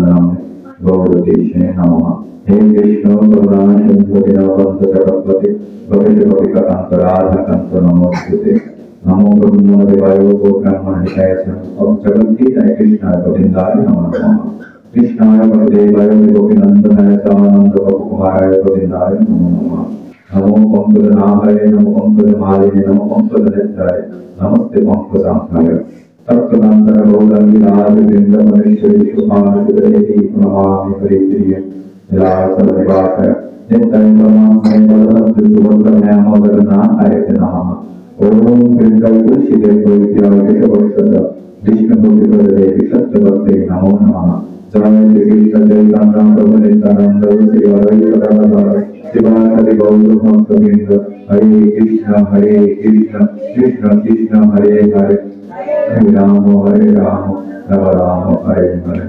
नामे गौरदेशे नमः। हे कृष्ण करुणा सिंधु दीनबंधु जगत्पते गोविंद गोपिकाकांत राधा कांत नमोस्तुते। नमो ब्रह्मदेवाय गो ब्रह्मणिताय जगद्गीताय कृष्णाय गोविंदाय नमो नमः। कृष्णाय वसुदेवाय गोपीनंदनाय च आनंद गोपकुमाराय गोविंदाय नमो नमः। नमो पंकजनाभाय नमो पंकजमालिने नमो पंकजनेत्राय नमस्ते पंकजांताय। तप्तकांतर गौरंगी राजवृंद महेश्वरी शुभांशुदेवी नमामि हरिप्रिय लीलाचलनिवासाय नित्याय परमात्मने बलभद्र सुभद्रमय मोदगनाथाय नमः। ओम वृंदाय तुलसीदेव केशवक्षस विष्णुदेवी सत्यवत्ते नमो नमः। जय श्री कृष्ण चैतन्य प्रभु नित्यानंद श्री अद्वैत शिवासादि गौर भक्तवृंद हरे कृष्ण कृष्ण कृष्ण हरे हरे हरे राम राम राम हरे हरे।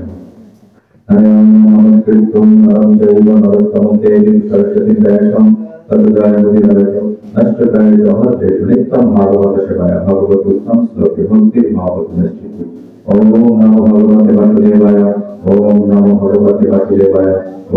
नमस्कृतं नरं चैव नरोत्तमं देवीं सरस्वतीं व्यासं ततो जयमुदीरयतो नष्टप्रायेषु अभद्रेषु नित्यं भागवत सेवाया भगवदुत्तम श्लोके भक्तिर्भावतु नश्चित्ते। ओम नमो भगवते वासुदेवाय ओम नमो भगवते वासुदेवाय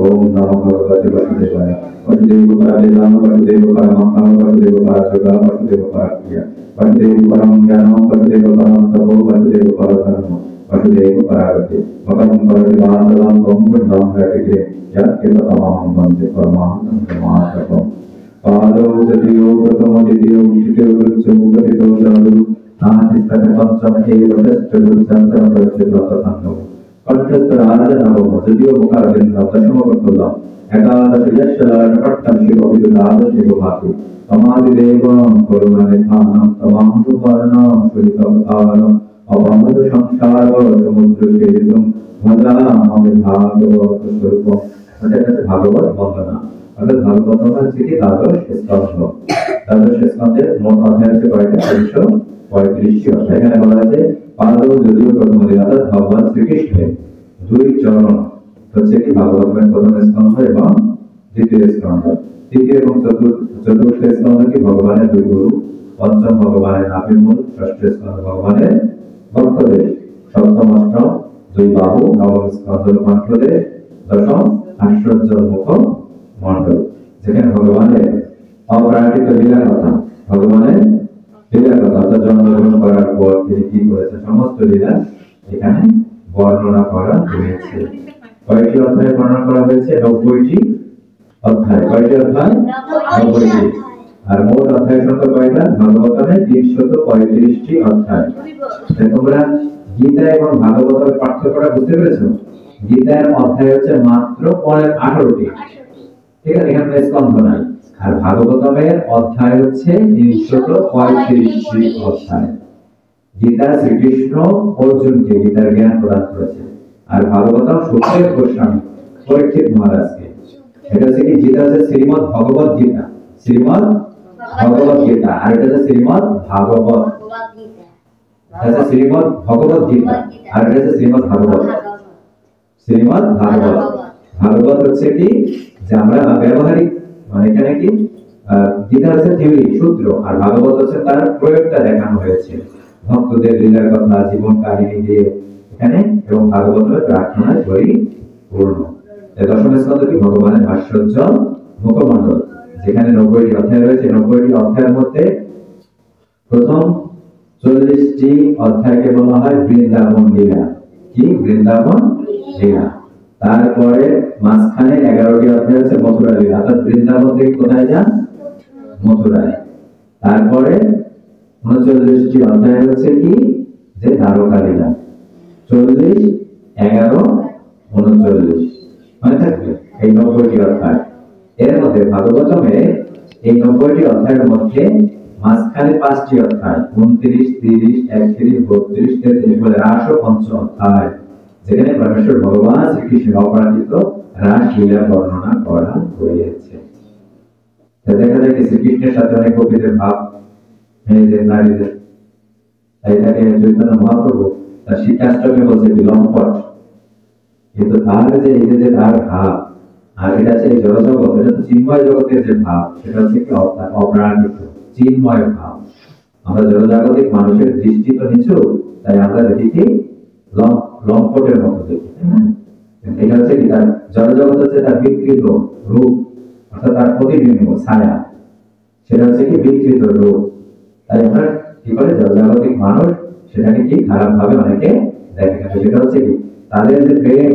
ओम नमो भगवते वासुदेवाय। वसुदेव परम वसुदेव परमहंस वसुदेव परशुगा वसुदेव परक्रिया वसुदेव परम ज्ञानम वसुदेव परम तपो वसुदेव परधर्म वसुदेव परागति मकरम परदिवासलम कंकुंडम हरिके यत्किततमहं वन्दे परमानन्दमाधवम्। पादौ तृतीयो प्रथमो द्वितीयो तृतीयो चतुर्थो चतुर्थो नातिस्तः पंचम एव षष्ठोच्चन्तरं प्रत्येकतथान्तो कंठस्थ राज नवम तृतीयो मुखारविन्द दशमो कर्तव्यम् एकादश यशलकट्टं शिवविदुराज शिवभाति समाधिदेवं करुणनिधानं तमाहं सुपर्णं सुरितवतारम् अपामृत संसार समुद्रसेतुं भजामि भागवत स्वरूपम्। अर्थात भागवत वंदना अर्थात भागवत হচ্ছে কি দ্বাদশ স্কন্ধ। দ্বাদশ স্কন্ধের মোট অধ্যায় হচ্ছে কয়টা? 335টি অধ্যায়। এখানে বলা আছে পাণ্ডব যদিও প্রথম দিন অর্থাৎ ভগবান শ্রীকৃষ্ণের দুই চরণ হচ্ছে কি ভাগবতের প্রথম স্কন্ধ এবং দ্বিতীয় স্কন্ধ। তৃতীয় এবং চতুর্থ স্কন্ধ কি ভগবানের দুই গুরু, পঞ্চম ভগবানের নাভির মূল, ষষ্ঠ স্কন্ধ ভগবানের ভক্তদের, সপ্তম অষ্টম দুই বাহু, নবম স্কন্ধ কণ্ঠদেশ, দশম আশ্চর্য মুখ মণ্ডল। যেখানে ভগবানের অপ্রাকৃত লীলা কথা, ভগবানের লীলা কথা অর্থাৎ জন্মগ্রহণ করার পর তিনি কি করেছেন সমস্ত লীলা এখানে বর্ণনা করা হয়েছে। কয়টি অধ্যায় বর্ণনা করা হয়েছে? 90টি অধ্যায়। কয়টি অধ্যায়? 90টি। আর মোট অধ্যায় সংখ্যা কয়টা? ভাগবতের 335টি অধ্যায়। তোমরা গীতা এবং ভাগবতের পার্থক্যটা বুঝতে পেরেছো? গীতার অধ্যায় হচ্ছে মাত্র 18টি, ঠিক আছে, এখানে স্কন্ধ নাই। আর ভাগবতের অধ্যায় হচ্ছে 335টি অধ্যায়। গীতা শ্রীকৃষ্ণ অর্জুনকে গীতার জ্ঞান প্রদান করেছে, আর ভাগবত সুখদেব গোস্বামী পরীক্ষিত মহারাজকে। এটা হচ্ছে কি গীতা হচ্ছে শ্রীমদ্ ভগবত গীতা, শ্রীমদ্ ভগবত গীতা, আর এটা হচ্ছে শ্রীমদ্ ভাগবত, এটা শ্রীমদ্ ভগবত গীতা, আর এটা হচ্ছে শ্রীমদ্ ভাগবত। শ্রীমদ্ ভাগবত ভাগবত হচ্ছে কি যে আমরা ব্যবহারিক মানে এখানে কি গীতা হচ্ছে থিওরি সূত্র, আর ভাগবত হচ্ছে তার প্রয়োগটা দেখানো হয়েছে ভক্তদের লীলার কথা জীবন কাহিনী দিয়ে এখানে, এবং ভাগবতের প্রার্থনায় পরিপূর্ণ। দশম স্কন্ধ কি ভগবানের ভাস্কর্য মুখমণ্ডল, যেখানে 90টি অধ্যায় রয়েছে। 90টি অধ্যায়ের মধ্যে প্রথম 40টি অধ্যায়কে বলা হয় বৃন্দাবন লীলা। কি? বৃন্দাবন লীলা। তারপরে মাঝখানে 11টি অধ্যায় হচ্ছে মথুরা লীলা, অর্থাৎ বৃন্দাবন থেকে কোথায় যান? মথুরায়। তারপরে 39টি অধ্যায় হচ্ছে কি যে দ্বারকা লীলা। 40, 11, 39 মনে থাকবে এই 90টি অধ্যায়। এর মধ্যে ভাগবতমে এই 90টি অধ্যায়ের মধ্যে মাঝখানে 5টি অধ্যায় 29, 30, 31, 32, 33 বলে রাস ও পঞ্চ অধ্যায়, যেখানে পরমেশ্বর ভগবান শ্রীকৃষ্ণের অপরাজিত রাস লীলা বর্ণনা করা হয়েছে। দেখা যায় শ্রীকৃষ্ণের সাথে অনেক গোপীদের ভাব, মেয়েদের, নারীদের। তাই তাকে চৈতন্য মহাপ্রভু তার শিক্ষাষ্টকে বলছে বিলম্পট, কিন্তু তার যে এই যে তার ভাব, আর এটা হচ্ছে এই জড়জগৎ, এটা তো চিন্ময় জগতের যে ভাব, সেটা হচ্ছে কি অপ্রাকৃত চিন্ময় ভাব। আমরা জড়জাগতিক মানুষের দৃষ্টি তো নিচু, তাই আমরা দেখি কি লম্পটের মতো দেখি, কিন্তু এটা হচ্ছে কি তার জড়জগৎ হচ্ছে তার বিকৃত রূপ, অর্থাৎ তার প্রতিবিম্ব ছায়া, সেটা হচ্ছে কি বিকৃত রূপ। তাই আমরা কি করে জড়জাগতিক মানুষ সেটাকে কি খারাপ ভাবে অনেকে দেখে। সেটা হচ্ছে কি তাদের যে প্রেম,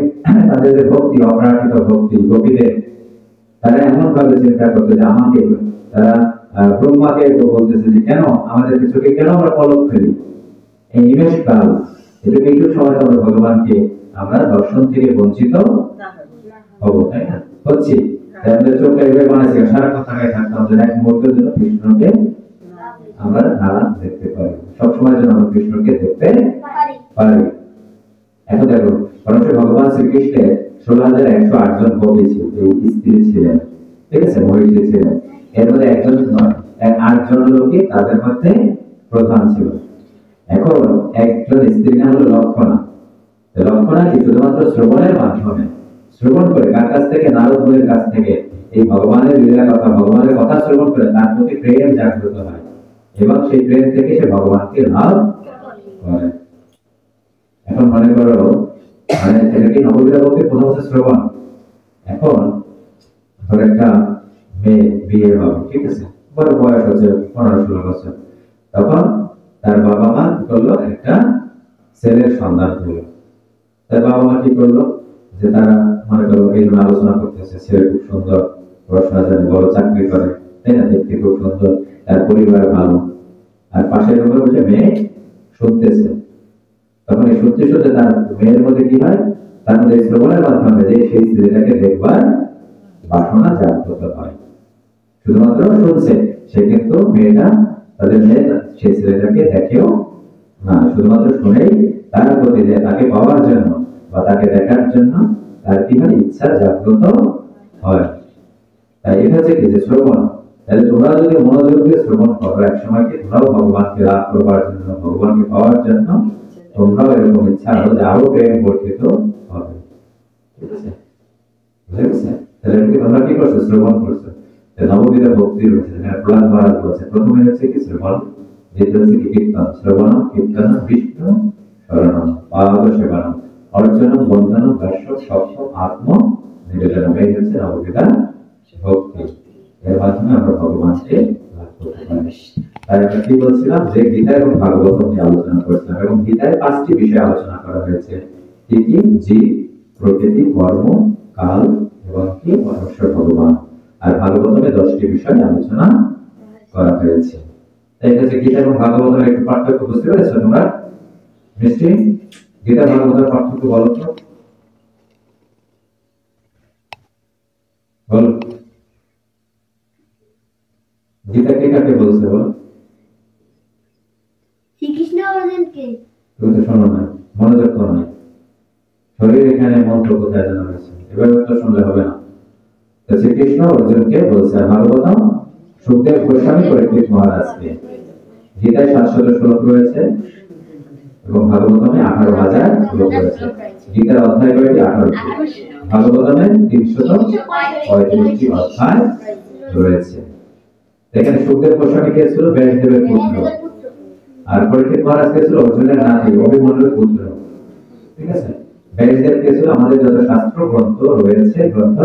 তাদের যে ভক্তি, অপ্রাকৃত ভক্তি গোপীদের, তারা এমন ভাবে চিন্তা করতো যে আমাকে তারা ব্রহ্মাকে বলতেছে যে কেন আমাদের চোখে কেন আমরা পলক ফেলি, এই নিমেষ কাল এটুকু এইটুকু সময় আমরা ভগবানকে আমরা দর্শন থেকে বঞ্চিত হবো, তাই না? হচ্ছি আমাদের চোখটা এভাবে বানাইছে সারাক্ষণ তাকায় থাকতাম যে এক মুহূর্তের জন্য কৃষ্ণকে আমরা না দেখতে পারি, সবসময় যেন আমরা কৃষ্ণকে দেখতে পারি। এখন দেখো পরমেশ্বর ভগবান শ্রীকৃষ্ণের 16,108 জন কবি ছিল, স্ত্রী ছিলেন, ঠিক আছে, মহিষী ছিলেন। এর মধ্যে একজন নয়, 8 জন লোকই তাদের মধ্যে প্রধান ছিল। এখন একজন স্ত্রীর নাম হলো লক্ষণা। লক্ষণা কি শুধুমাত্র শ্রবণের মাধ্যমে, শ্রবণ করে কার কাছ থেকে? নারদ মুনির কাছ থেকে এই ভগবানের লীলা কথা, ভগবানের কথা শ্রবণ করে তার প্রতি প্রেম জাগ্রত হয় এবং সেই প্রেম থেকে সে ভগবানকে লাভ করে। এখন মনে করো মানে এটা কি নববিধা ভক্তি প্রথম হচ্ছে শ্রবণ। এখন ধর একটা মেয়ে বিয়ে হবে, ঠিক আছে, বড় বয়স হচ্ছে 15-16 বছর, তখন তার বাবা মা কি করলো? একটা ছেলের সন্ধান করলো। তার বাবা মা কি করলো? যে তারা মনে করো এই আলোচনা করতেছে, ছেলে খুব সুন্দর, পড়াশোনা জানে, বড় চাকরি করে, তাই না, দেখতে খুব সুন্দর, তার পরিবার ভালো, আর পাশের রুমে বসে মেয়ে শুনতেছে। তখন এই শুনতে শুনতে তার মেয়ের মধ্যে কি হয়? তার মধ্যে শ্রবণের মাধ্যমে যে সেই ছেলেটাকে দেখবার বাসনা জাগ্রত হয়। শুধুমাত্র শুনছে, সে কিন্তু মেয়েটা তাদের মেয়ে সেই ছেলেটাকে দেখেও না, শুধুমাত্র শুনেই তার প্রতি যে তাকে পাওয়ার জন্য বা তাকে দেখার জন্য তার কি হয়? ইচ্ছা জাগ্রত হয়। তাই এটা হচ্ছে কি যে শ্রবণ। তাহলে তোমরা যদি মনোযোগ দিয়ে শ্রবণ করো, এক সময় কি তোমরাও ভগবানকে লাভ করবার জন্য, ভগবানকে পাওয়ার জন্য তোমরাও এরকম ইচ্ছা আরো প্রেম বর্ধিত হবে, ঠিক আছে? বুঝে গেছে? তাহলে তোমরা কি করছো? শ্রবণ করছো। নববিধা ভক্তি রয়েছে, প্রহ্লাদ মহারাজ বলছে প্রথমে হচ্ছে কি শ্রবণ, দ্বিতীয় হচ্ছে কি কীর্তন। শ্রবণ কীর্তন বিষ্ণু শরণম পাদ সেবনম অর্চনম বন্দনম দর্শ সপ্ত আত্ম নিবেদনম। এই হচ্ছে নববিধা ভক্তি। এর মাধ্যমে আমরা ভগবানকে লাভ করতে পারি। তাই আমরা কি বলছিলাম যে গীতা এবং ভাগবত নিয়ে আলোচনা করছিলাম, এবং গীতায় 5টি বিষয় আলোচনা করা হয়েছে। কি কি? জীব, প্রকৃতি, কর্ম, কাল এবং কি পরমেশ্বর ভগবান। আর ভাগবতমে 10টি বিষয় আলোচনা করা হয়েছে। তাই হচ্ছে গীতা এবং ভাগবতের একটু পার্থক্য বুঝতে পেরেছো তোমরা? মিষ্টি, গীতা ভাগবতের পার্থক্য বলো তো, বলো। গীতা কে কাকে বলছে বলো? শ্রীকৃষ্ণ অর্জুনকে। তুমি তো শোনো না, মনোযোগ করো না। শরীর এখানে মন্ত্র কোথায় জানা হয়েছে, এবার তো শুনলে হবে না। তো শ্রীকৃষ্ণ অর্জুনকে বলছে। ভাগবতম সুখদেব গোস্বামী পরীক্ষিত মহারাজকে। গীতায় 700 শ্লোক রয়েছে এবং ভাগবতমে 18,000 শ্লোক রয়েছে। গীতার অধ্যায় কয়টি? 18টি। ভাগবতমে 335টি অধ্যায় রয়েছে। এখানে সুখদেব গোস্বামী কে ছিল? ব্যাসদেবের পুত্র। আর পরীক্ষিত মহারাজ কে ছিল? অর্জুনের নাতি অভিমন্যুর পুত্র, ঠিক আছে। ব্যাসদেব কে ছিল? আমাদের যত শাস্ত্র গ্রন্থ রয়েছে, গ্রন্থ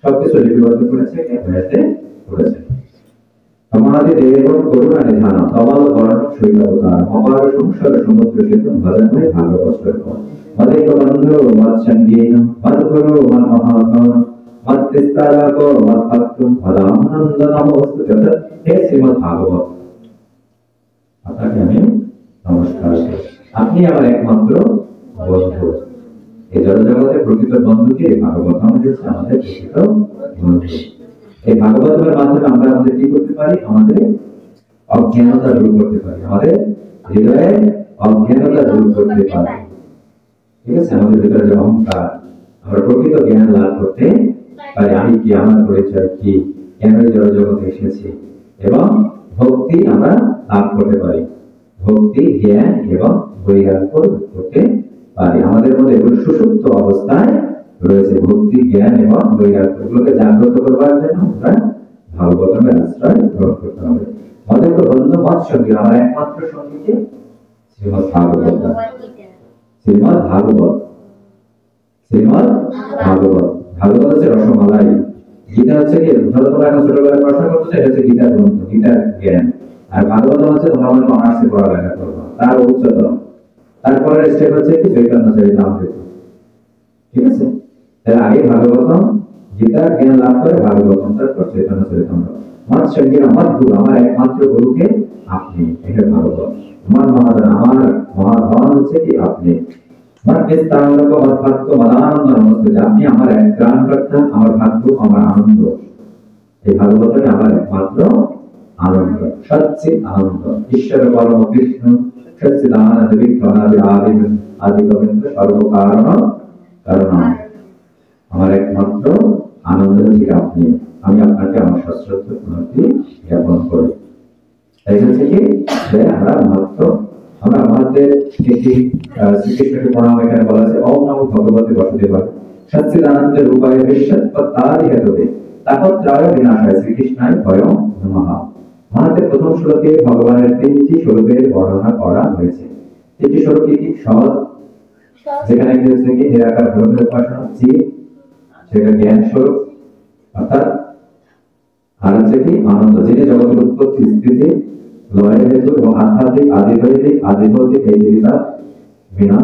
সবকিছু লিপিবদ্ধ করেছে কে? ব্যাসদেব করেছে। আমাদের দেব করুণা নিধান তমাল বর্ণ শৈলবতার অপার সংসার সমুদ্র সেতু ভজনময় ভাগবত মদেক বন্ধু মত সঙ্গীন মদ গুরু মন মহাধন মত বিস্তারক মত ভক্ত মদানন্দ নমস্তুতে। হে শ্রীমদ্ ভাগবত, আপনাকে আমি নমস্কার করি। আপনি আমার একমাত্র বন্ধু। এই জড়জগতের প্রকৃত বন্ধুকে ভাগবত হচ্ছে আমাদের প্রকৃত বন্ধু। এই ভাগবতের মাধ্যমে আমরা আমাদের কি করতে পারি? আমাদের অজ্ঞানতা দূর করতে পারি, আমাদের হৃদয়ে অজ্ঞানতা দূর করতে পারি, ঠিক আছে। আমাদের ভিতরে যে অহংকার, আমরা প্রকৃত জ্ঞান লাভ করতে পারি। আমি কি, আমার পরিচয় কি, কেন এই জড়জগতে এসেছি, এবং ভক্তি আমরা লাভ করতে পারি। ভক্তি, জ্ঞান এবং বৈরাগ্য করতে পারি। আমাদের মধ্যে এগুলো সুষুপ্ত অবস্থায় রয়েছে। ভক্তি, জ্ঞান এবং বৈরাগ্য এগুলোকে জাগ্রত করবার জন্য আমরা ভাগবতের আশ্রয় গ্রহণ করতে হবে। আমাদের তো বন্ধু মত সঙ্গী, আমার একমাত্র সঙ্গীকে শ্রীমদ্ ভাগবত। শ্রীমদ্ ভাগবত, শ্রীমদ্ ভাগবত। ভাগবত হচ্ছে রসমালাই। গীতা হচ্ছে কি, ধরো তোমরা এখন ছোটবেলায় পড়াশোনা করতেছো, এটা হচ্ছে গীতার গ্রন্থ, গীতার জ্ঞান। আর ভাগবত হচ্ছে তোমরা মনে অনার্সে পড়ালেখা করবো, তার উচ্চতর। তারপরে স্টেপ হচ্ছে কি চৈতন্য চরিতামৃত। ঠিক আছে, তাহলে আগে ভাগবতম, গীতার জ্ঞান লাভ করে ভাগবতম, তারপর চৈতন্য চরিতামৃত। আমার সঙ্গীর আমার গুরু, আমার একমাত্র গুরুকে আপনি, এটা ভাগবত। আমার মহাজন, আমার মহাধন হচ্ছে কি আপনি। আপনি আমার এক ত্রাণকর্তা, আমার ভাগ্য, আমার আনন্দ। এই ভাগবতকে আমার একমাত্র আনন্দ, সচ্চিৎ আনন্দ। ঈশ্বর পরম কৃষ্ণ সচ্চিদানন্দ বিঘ্নাদি আদি আদি গোবিন্দ সর্বকারণ কারণ। আমার একমাত্র আনন্দ হচ্ছে আপনি। আমি আপনাকে আমার সশ্রদ্ধ প্রণতি জ্ঞাপন করি। তাই হচ্ছে কি যে আমরা মাত্র, আমরা আমাদের একটি শ্রীকৃষ্ণকে প্রণাম এখানে বলা আছে, ওম নমো ভগবতে বাসুদেবায় সচ্চিদানন্দের রূপায় বিশ্বৎপত্তাদি হেতবে তাপত্রয় বিনাশায় শ্রীকৃষ্ণায় ভয়ং নমঃ। মহাতের প্রথম শ্লোকে ভগবানের তিনটি স্বরূপের বর্ণনা করা হয়েছে। তিনটি স্বরূপ কি? সৎ, যেখানে কি হচ্ছে কি নিরাকার ব্রহ্মের উপাসনা, চিৎ, সেটা জ্ঞান স্বরূপ অর্থাৎ, আর হচ্ছে কি আনন্দ, যিনি জগতের উৎপত্তি স্থিতি লয়ের হেতু এবং আধ্যাত্মিক আদিদৈবিক আদিভৌতিক এই তিনটা বিনা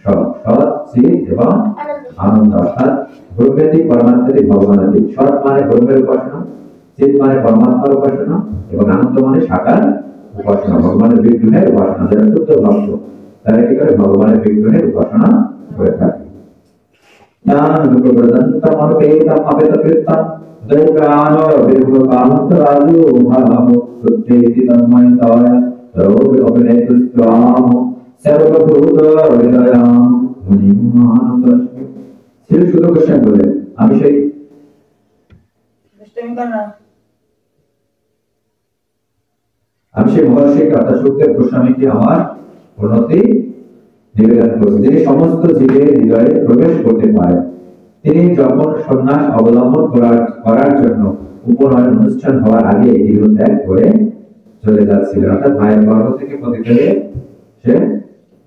সৎ, সৎ, চিৎ এবং আনন্দ। অর্থাৎ ব্রহ্মেতিক পরমাত্মাতিক ভগবানাতিক। সৎ মানে ব্রহ্মের উপাসনা, চিৎ মানে পরমাত্মার উপাসনা, এবং আনন্দ মানে সাকার উপাসনা, ভগবানের বিগ্রহের উপাসনা। যারা শুদ্ধ ভক্ত তারা কি করে ভগবানের বিগ্রহের উপাসনা করে থাকে। জ্ঞান প্রবর্ধন্তম অনুপেতম অপেতকৃতম দৈকান বিভূকান্ত রাজু ভাব প্রত্যেতি তন্ময় তয় রোগ অপনেতুস্ত্বাম সর্বভূত হৃদয়াম মুনিমানন্দস্মি। শ্রী সুত গোস্বামী বলেন, আমি সেই মহর্ষি অর্থাৎ সুখদেব গোস্বামীকে আমার উন্নতি নিবেদন করছি, যিনি সমস্ত জীবের হৃদয়ে প্রবেশ করতে পারেন। তিনি যখন সন্ন্যাস অবলম্বন করার জন্য উপনয়ন অনুষ্ঠান হওয়ার আগে গৃহ ত্যাগ করে চলে যাচ্ছিলেন, অর্থাৎ মায়ের গর্ভ থেকে পতিত হয়ে সে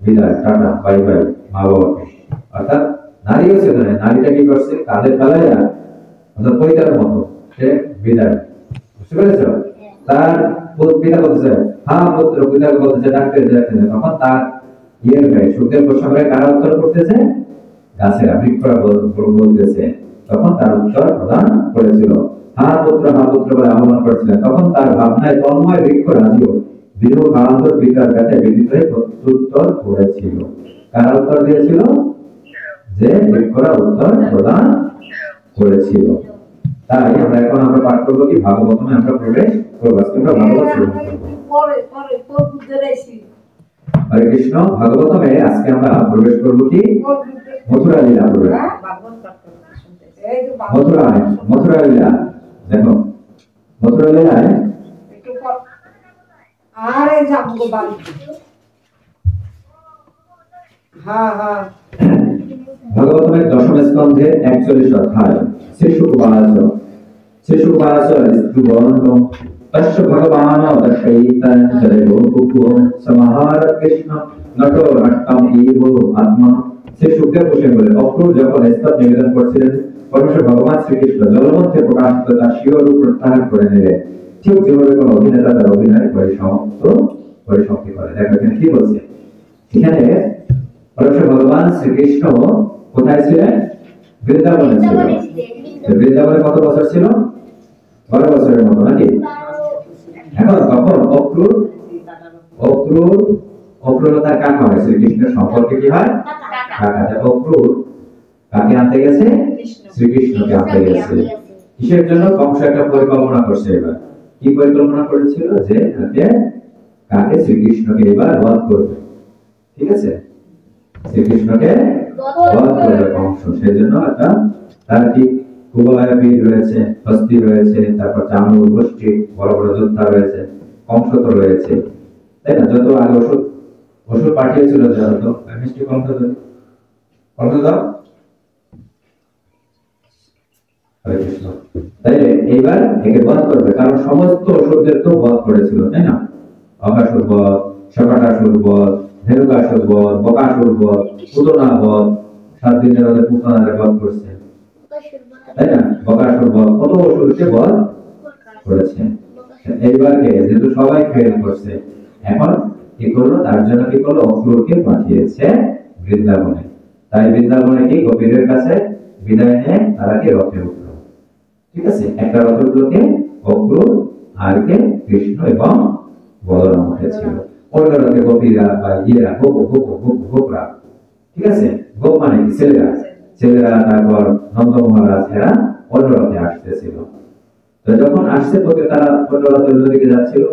বিদায়, টাটা বাই বাই মা বাবাকে। অর্থাৎ নারীও ছিল না, নারীটা কি করছে কাঁধের তলায়, অর্থাৎ পৈতার মতো সে বিদায়। বুঝতে পেরেছ? তার পিতা বলতেছে হ্যাঁ পুত্র, পিতা বলতেছে ডাকতে যাচ্ছে, তখন তার ইয়ের গায়ে সুখদেব গোস্বামী কারা উত্তর করতেছে, গাছেরা বৃক্ষরা বলতেছে, তখন তার উত্তর প্রদান করেছিল হা পুত্র বলে আহ্বান করেছিলেন। তখন তার ভাবনায় তন্ময় বৃক্ষ রাজিও দীর্ঘ কালান্তর পিতার কাছে বিদিত হয়ে প্রত্যুত্তর করেছিল। কারা উত্তর দিয়েছিল? যে বৃক্ষরা উত্তর প্রদান করেছিল। তাই আমরা এখন আমরা পাঠ করবো কি ভাগবতমে আমরা প্রবেশ করবো। আজকে আমরা ভাগবত শুরু করবো। হরে কৃষ্ণ। ভাগবতমে আজকে আমরা প্রবেশ করবো কি মথুরা লীলা প্রবেশ। মথুরা লীলা দেখো, মথুরা লীলায় আরে যাবো বাড়ি। হ্যাঁ হ্যাঁ, ভাগবতমের দশম স্কন্ধে 41 অধ্যায়। শ্রী শুকবাচ স্তুবন্তম তস্য ভগবান দশৈতন জয়গোপুঃ সমাহার কৃষ্ণ নটো নট্টম ইব আত্মা। শ্রী সুখদেব গোস্বামী বলেন, অক্রূর যখন স্তব নিবেদন করছিলেন, পরমেশ্বর ভগবান শ্রীকৃষ্ণ জলমধ্যে প্রকাশিত তার স্বীয় রূপ প্রত্যাহার করে নিলেন। ঠিক যেভাবে কোন অভিনেতা তার অভিনয় পরিসমাপ্তি করে। দেখো এখানে কি বলছে, এখানে পরমেশ্বর ভগবান শ্রীকৃষ্ণ কোথায় ছিলেন? বৃন্দাবনে ছিলেন। বৃন্দাবনে কত বছর ছিল? 12 বছরের মতো নাকি? এখন তখন অক্রূর তার কাকা হয়, শ্রীকৃষ্ণের সম্পর্কে কি হয়? কাকা। অক্রূর কাকে আনতে গেছে? শ্রীকৃষ্ণকে আনতে গেছে। কিসের জন্য? কংস একটা পরিকল্পনা করছে। এবার কি পরিকল্পনা করেছিল? যে কাকে শ্রীকৃষ্ণকে এবার বধ করবে। ঠিক আছে, শ্রীকৃষ্ণকে বধ করবে কংস। সেই জন্য একটা তার কি কুবলয় বীর রয়েছে, হস্তি রয়েছে, তারপর চামড় গোষ্ঠী বড় বড় যোদ্ধা রয়েছে, কংস তো রয়েছে, তাই না? যত আগে ওষুধ পাঠিয়েছিল, যত মিষ্টি কংস দাও। হরে কৃষ্ণ। তাইলে এইবার একে বধ করবে, কারণ সমস্ত অসুরদের তো বধ করেছিল, তাই না? অকাসুর বধ, শকাটাসুর বধ, ধেনুকাসুর বধ, বকাসুর বধ, পুতনা বধ, 7 দিনের ওদের পুতনারে বধ করছে, তাই না? বকাসুর বধ, কত অসুরকে বধ করেছে। এইবারকে যেহেতু সবাই ফেল করছে, এখন কি করলো? তার জন্য কি করলো? অক্রুরকে পাঠিয়েছে বৃন্দাবনে। তাই বৃন্দাবনে কি গোপীদের কাছে বিদায় নিয়ে তারা কি রথে উঠলো। ঠিক আছে, একটা রথ উঠলোকে অক্রুর, আর কে কৃষ্ণ এবং বলরাম উঠেছিল। অন্য রথে গোপীরা বা ইয়েরা গোপরা, ঠিক আছে, গোপ মানে কি ছেলেরা, ছেলেরা তারপর নন্দ মহারাজ এরা অন্য রথে আসতেছিল। তো যখন আসছে তোকে তারা অন্য রথের দিকে যাচ্ছিল,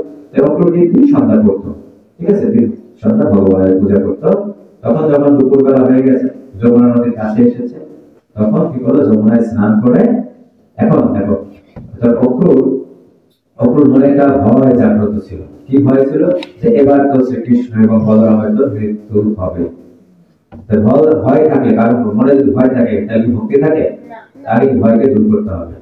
অক্রুর ঠিক সন্ধ্যা করতো, ঠিক আছে, সন্ধ্যা ভগবানের পূজা করতো। তখন যখন দুপুরবেলা হয়ে গেছে, যমুনা নদীর কাছে এসেছে, তখন কি করলো? যমুনায় স্নান করে, এখন দেখো অক্রুর মনে একটা ভয় জাগ্রত ছিল। কি ভয় ছিল? যে এবার তো শ্রীকৃষ্ণ এবং বলরামের তো মৃত্যু হবে। ভয় থাকলে, কারণ মনে যদি ভয় থাকে তাহলে ভক্তি থাকে, তার এই ভয়কে দূর করতে হবে।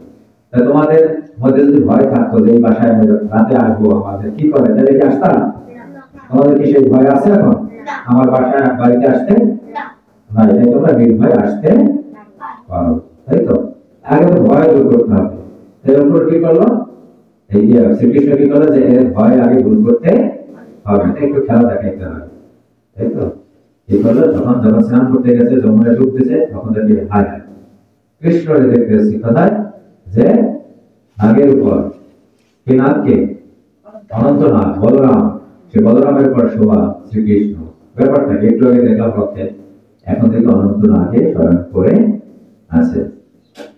তা তোমাদের মধ্যে যদি ভয় থাকতো যে এই বাসায় আমি রাতে আসবো, আমাদের কি করে, তাহলে কি আসতাম? তোমাদের কি সেই ভয় আছে এখন আমার বাসায় বাড়িতে আসতে? না, এটাই তোমরা নির্ভয় আসতে পারো, তাই তো? আগে তো ভয় দূর করতে হবে। এর উপর কি করলো? এই যে শ্রীকৃষ্ণ কি করলো? যে এর ভয় আগে দূর করতে হবে, একটু খেলা দেখাইতে হবে, তাই তো? কি করলো? যখন স্নান করতে গেছে, যমুনায় ডুব দিয়েছে, তখন দেখি হায় হায়, কৃষ্ণ দেখতেছি কোথায়? যে নাগের উপর, কে নাগকে? অনন্তনাগ, বলরাম, সে বলরামের পর শোভা শ্রীকৃষ্ণ। ব্যাপারটা একটু আগে দেখলাম রথে, এখন থেকে অনন্তনাগে শয়ন করে আছে।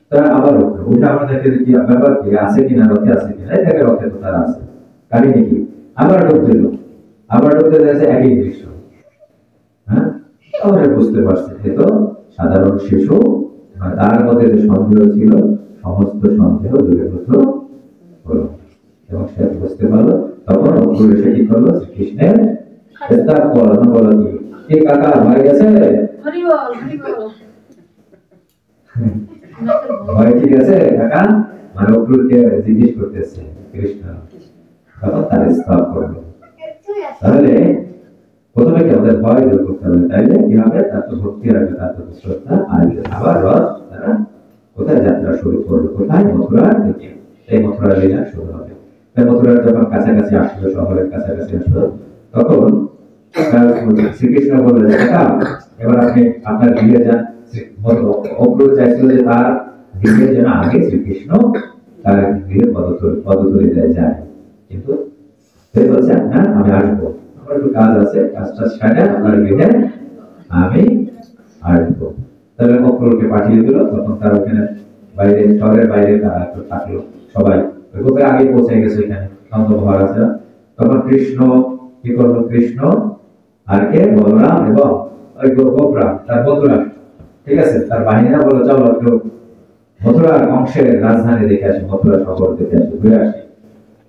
তারা আবার উঠে আবার দেখে কি ব্যাপার, কি আছে কিনা, রথে আছে কিনা, এই দেখে রথে তো তারা আছে, কাহিনী কি? আবার ডুব দিল, আবার ডুবতে যাচ্ছে, একই দৃশ্য। হ্যাঁ, তাহলে বুঝতে পারছে এ তো সাধারণ শিশু, তার মধ্যে যে সন্দেহ ছিল সমস্ত সন্দেহ দূরীভূত হলো এবং সে বুঝতে পারলো। তখন অক্রুর এসে কি করলো? শ্রীকৃষ্ণের প্রস্তাব করলো, বলো কি কাকা ভয় গেছে? ভয় ঠিক আছে কাকা? মানে অক্রুরকে জিজ্ঞেস করতেছে কৃষ্ণ, তখন তার স্তব করলো। তাহলে প্রথমে কি আমাদের ভয় দূর করতে হবে, তাইলে কি হবে? তার তো ভক্তি আসবে, তার তো শ্রদ্ধা আসবে। আবার রথ তারা কোথায় যাত্রা শুরু করলো? কোথায়? মথুরার দিকে। এই মথুরার লীলা শুরু হবে। মথুরার যখন কাছাকাছি আসলো, শহরের কাছাকাছি আসলো, তখন শ্রীকৃষ্ণ বললেন, কাকা এবার আপনি আপনার গৃহে যান। অক্রুর চাইছিল যে তার গৃহে যেন আগে শ্রীকৃষ্ণ তার গৃহে পদতলে যায়, কিন্তু সে বলছে না, আমি আসবো, আমার একটু কাজ আছে, কাজটা সেরে আপনার গৃহে আমি আসবো। তাহলে অক্রুরকে পাঠিয়ে দিল। তখন তার ওখানে বাইরে, শহরের বাইরে তারা একটু থাকলো সবাই, গোপের আগে পৌঁছে গেছে এখানে নন্দ মহারাজরা। তখন কৃষ্ণ কি করলো? কৃষ্ণ আর কে? বলরাম এবং ওই গোপরা, তার বন্ধুরা, ঠিক আছে, তার বাহিনীরা বললো চলো একটু মথুরার অংশের রাজধানী দেখে আসি, মথুরা শহর দেখে আসি, ঘুরে আসি।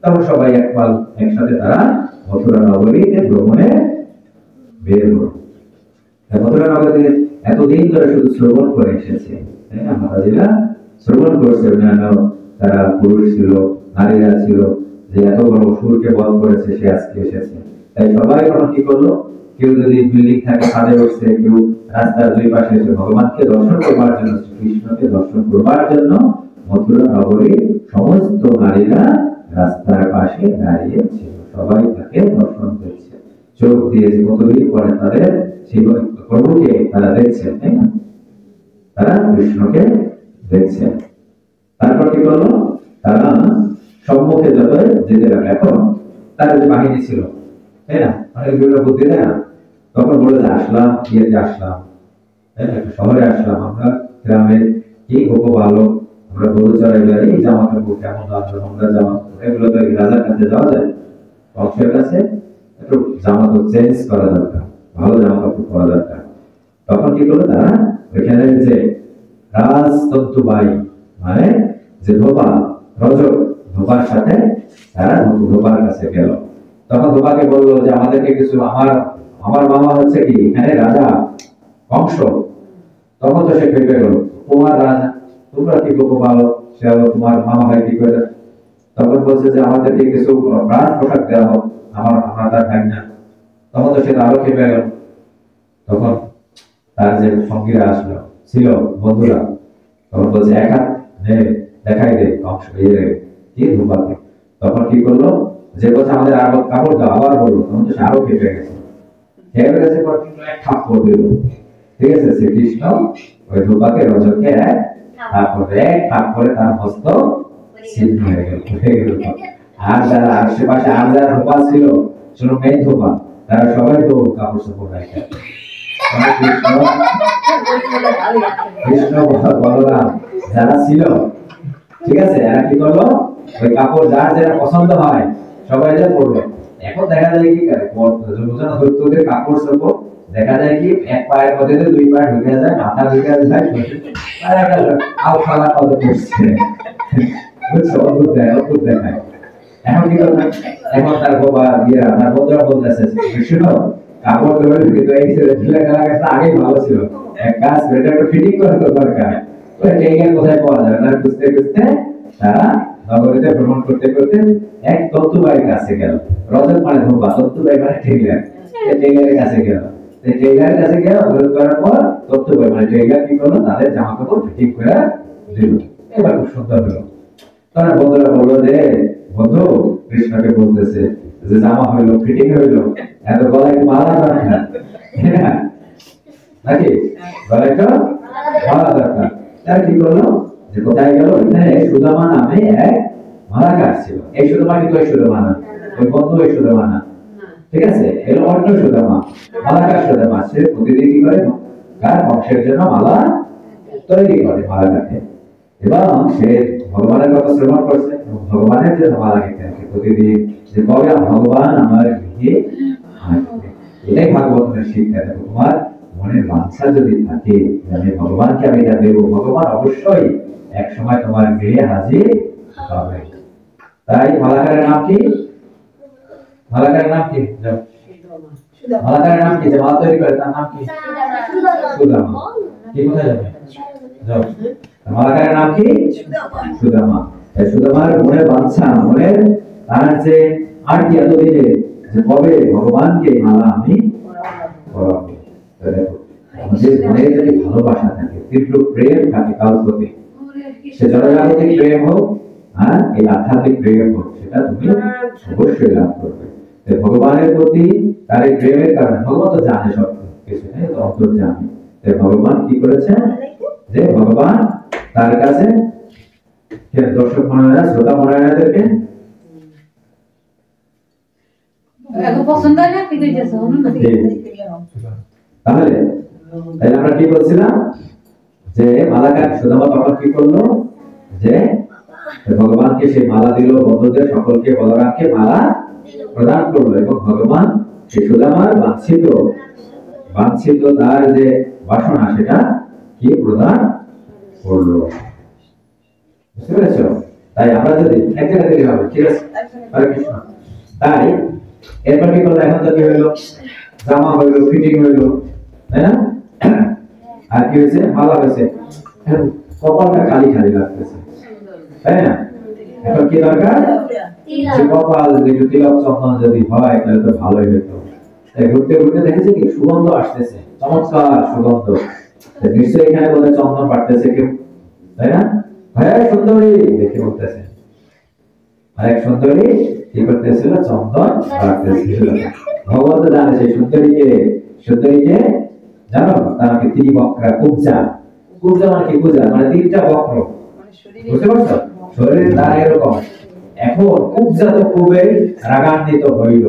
তখন সবাই একসাথে তারা মথুরা নগরীতে ভ্রমণে বের হলো। মথুরা নগরীতে এতদিন ধরে শুধু শ্রবণ করে এসেছে, তাই না? মাতাজিরা শ্রবণ করছে, অন্যান্য তারা পুরুষ ছিল, নারীরা ছিল, যে এত বড় অসুরকে বধ করেছে, সে আজকে এসেছে। তাই সবাই তখন কি করলো? কেউ যদি বিল্ডিং থাকে ছাদে উঠছে, কেউ রাস্তার দুই পাশে এসে ভগবানকে দর্শন করবার জন্য, শ্রীকৃষ্ণকে দর্শন করবার জন্য মথুরা নগরীর সমস্ত নারীরা রাস্তার পাশে দাঁড়িয়ে ছিল, সবাই তাকে দর্শন করছে, চোখ দিয়ে যে কতদিন পরে তাদের সেই প্রভুকে তারা দেখছেন, তাই না? তারা কৃষ্ণকে দেখছেন। তারপর কি করলো? তারা সম্মুখে যত যেতে লাগলো। এখন তার যে বাহিনী ছিল, তাই না, অনেক বিভিন্ন বুদ্ধি দেয় না, তখন বলে যে আসলাম, ইয়েতে আসলাম, তাই না, শহরে আসলাম, আমরা গ্রামে কি গোপ বালক, আমরা গরু চড়াই যাই, এই জামা কাপড় কেমন লাগলো, আমরা জামা এগুলো তো রাজার কাছে যাওয়া যায়, বংশের কাছে একটু জামা তো চেঞ্জ করা দরকার, ভালো জামা কাপড় পরা দরকার। তখন কি করলো? তারা ওইখানে যে রাজতন্তুবাই মানে যে ধোপা, রজক ধোপার সাথে তারা ধোপার কাছে গেল। তখন ধোপাকে বললো যে আমাদেরকে কিছু, আমার মামা হচ্ছে কি এখানে রাজা বংশ। তখন তো সে ভেবে গেল, তোমার রাজা, তোমরা কি গোপ পালো, সে তোমার মামা হয় কি করে? তখন বলছে যে আমাদেরকে কিছু প্রাণ পোশাক দেওয়া হোক, আমরা তার খাই না। তখন তো সে আরো খেপে গেল। তখন তার যে সঙ্গীরা আসলো, ছিল বন্ধুরা, তখন বলছে এক হাত নে দেখাই দে অংশ কি ধূপাকে। তখন কি করলো, যে বলছে আমাদের আরো কাপড় দাও, আবার বললো, তখন তো সে আরো খেপে গেছে। খেপে গেছে পর এক থাপ্পড় দিল। ঠিক আছে, শ্রীকৃষ্ণ ওই ধূপাকে রজকে এক থাপ্পড়ে তার হস্ত ছিন্ন হয়ে গেল। আর যারা আশেপাশে আর যারা ধোপা ছিল, শুনো মেন ধোপা, তারা সবাই তো কাপড় চোপড় রাখে। কৃষ্ণ বলরাম যারা ছিল, ঠিক আছে, এরা কি করলো, ওই কাপড় যার যেটা পছন্দ হয় সবাই যা পড়লো। এখন দেখা যায় কি দৈত্যদের কাপড় চোপড় দেখা যায় কি এক পায়ের মধ্যে দুই পায়ে ঢুকে যায়, মাথা ঢুকে যায়, আর একটা আলফালা কত করছে, বুঝছো, অদ্ভুত দেখায়। এখন কি করবে, এখন তার বাবা ইয়া তার বন্ধুরা বলতেছে কৃষ্ণ কাপড় ধরে কিন্তু এই ছেলে কাছে আগেই ভালো ছিল, এক কাজ এটা একটু ফিটিং করে তো দরকার। তো টেইলার কোথায় পাওয়া যাবে না, খুঁজতে খুঁজতে তারা নগরীতে ভ্রমণ করতে করতে এক তত্ত্ববাড়ির কাছে গেল। রজত মানে ধোপা, তত্ত্ববাড়ি মানে টেইলার, টেইলারের কাছে গেল। টেইলারের কাছে গিয়ে অনুরোধ করার পর তত্ত্ববাড়ি মানে টেইলার কি করলো, তাদের জামা কাপড় ফিটিং করে দিল। এবার খুব সুন্দর হলো। তখন বন্ধুরা বললো যে বন্ধু কৃষ্ণকে বলতেছে যে জামা হইলো, ফিটিং হইলো, এত গলায় মালা দরকার নাকি, গলায় তো মালা দরকার। তার কি করলো, যে কোথায় গেল, এখানে সুদামা নামে এক মালাকার ছিল। এই সুদামা কিন্তু ওই সুদামা না, ওই বন্ধু ওই সুদামা না, ঠিক আছে, এলো অন্য সুদামা, মালাকার সুদামা। সে প্রতিদিন কি করে, তার বংশের জন্য মালা তৈরি করে, মালা গাঁথে। এবং সে ভগবানের কথা শ্রবণ করছে, ভগবানের জন্য মালা গেঁথে থাকে প্রতিদিন, যে কবে ভগবান আমার গৃহে আসবে। এটাই ভাগবতের শিক্ষা। দেখো, তোমার মনের বাঞ্ছা যদি থাকে আমি ভগবানকে আমি এটা দেবো, ভগবান অবশ্যই এক সময় তোমার গৃহে হাজির হবে। তাই মালাকারের নাম কি, মালাকারের নাম কি, মালাকারের নাম কি, যে মালা তৈরি করে তার নাম কি, সুদামা। কি কোথায় যাবে, যাও, মালাকারের নাম কি, সুদামা। সুদামার মনের বাঞ্ছা, মনের তার যে আর কি এতদিনে যে কবে ভগবানকে মালা আমি পরাবো। আমাদের মনে যদি ভালোবাসা থাকে, তীব্র প্রেম থাকে কাল প্রতি, সে জনজাগতিক প্রেম হোক আর এই আধ্যাত্মিক প্রেম হোক, সেটা তুমি অবশ্যই লাভ করবে। ভগবানের প্রতি তার এই প্রেমের কারণে, ভগবান তো জানে সব কিছু, তো অন্তর জানে, ভগবান কি করেছে, যে ভগবান তার কাছে দর্শক মনোনয়ন, শ্রোতা মনোনয়নদেরকে তাহলে তাহলে আমরা কি বলছিলাম, যে মালাকার সুদামা তখন কি করলো, যে ভগবানকে সেই মালা দিল, বন্ধুদের সকলকে বলরামকে মালা প্রদান করলো, এবং ভগবান সেই সুদামার বাঞ্ছিত তার যে বাসনা সেটা কি প্রদান করলো। বুঝতে পেরেছো? তাই আমরা যদি এক জায়গা থেকে ভাবি, ঠিক আছে, হরে কৃষ্ণ, তাই এরপর কি করলো, এখন তো কি হইলো, জামা হইলো, ফিটিং হইলো, তাই না, আর কি হয়েছে, মালা হয়েছে, কপালটা খালি খালি লাগতেছে, তাই না। এখন কি দরকার, যে কপাল একটু তিলক চন্দন যদি হয় তাহলে তো ভালোই হতো। ঘুরতে ঘুরতে দেখেছে কি সুগন্ধ আসতেছে, চমৎকার সুগন্ধ, নিশ্চয়ই এখানে বোধহয় চন্দন বাড়তেছে কেউ, তাই না। হ্যাঁ সুন্দরী দেখে বলতেছে, আরেক সুন্দরী কি করতেছিল, চন্দন বাড়তেছিল। ভগবান তো জানে সেই সুন্দরীকে জানো, তাকে ত্রিবক্রা, কুবজা, কুবজা মানে কি, পূজা মানে তিনটা বক্র, বুঝতে পারছো, শরীরের দ্বারা এরকম। এখন কুবজা তো খুবই রাগান্বিত হইল,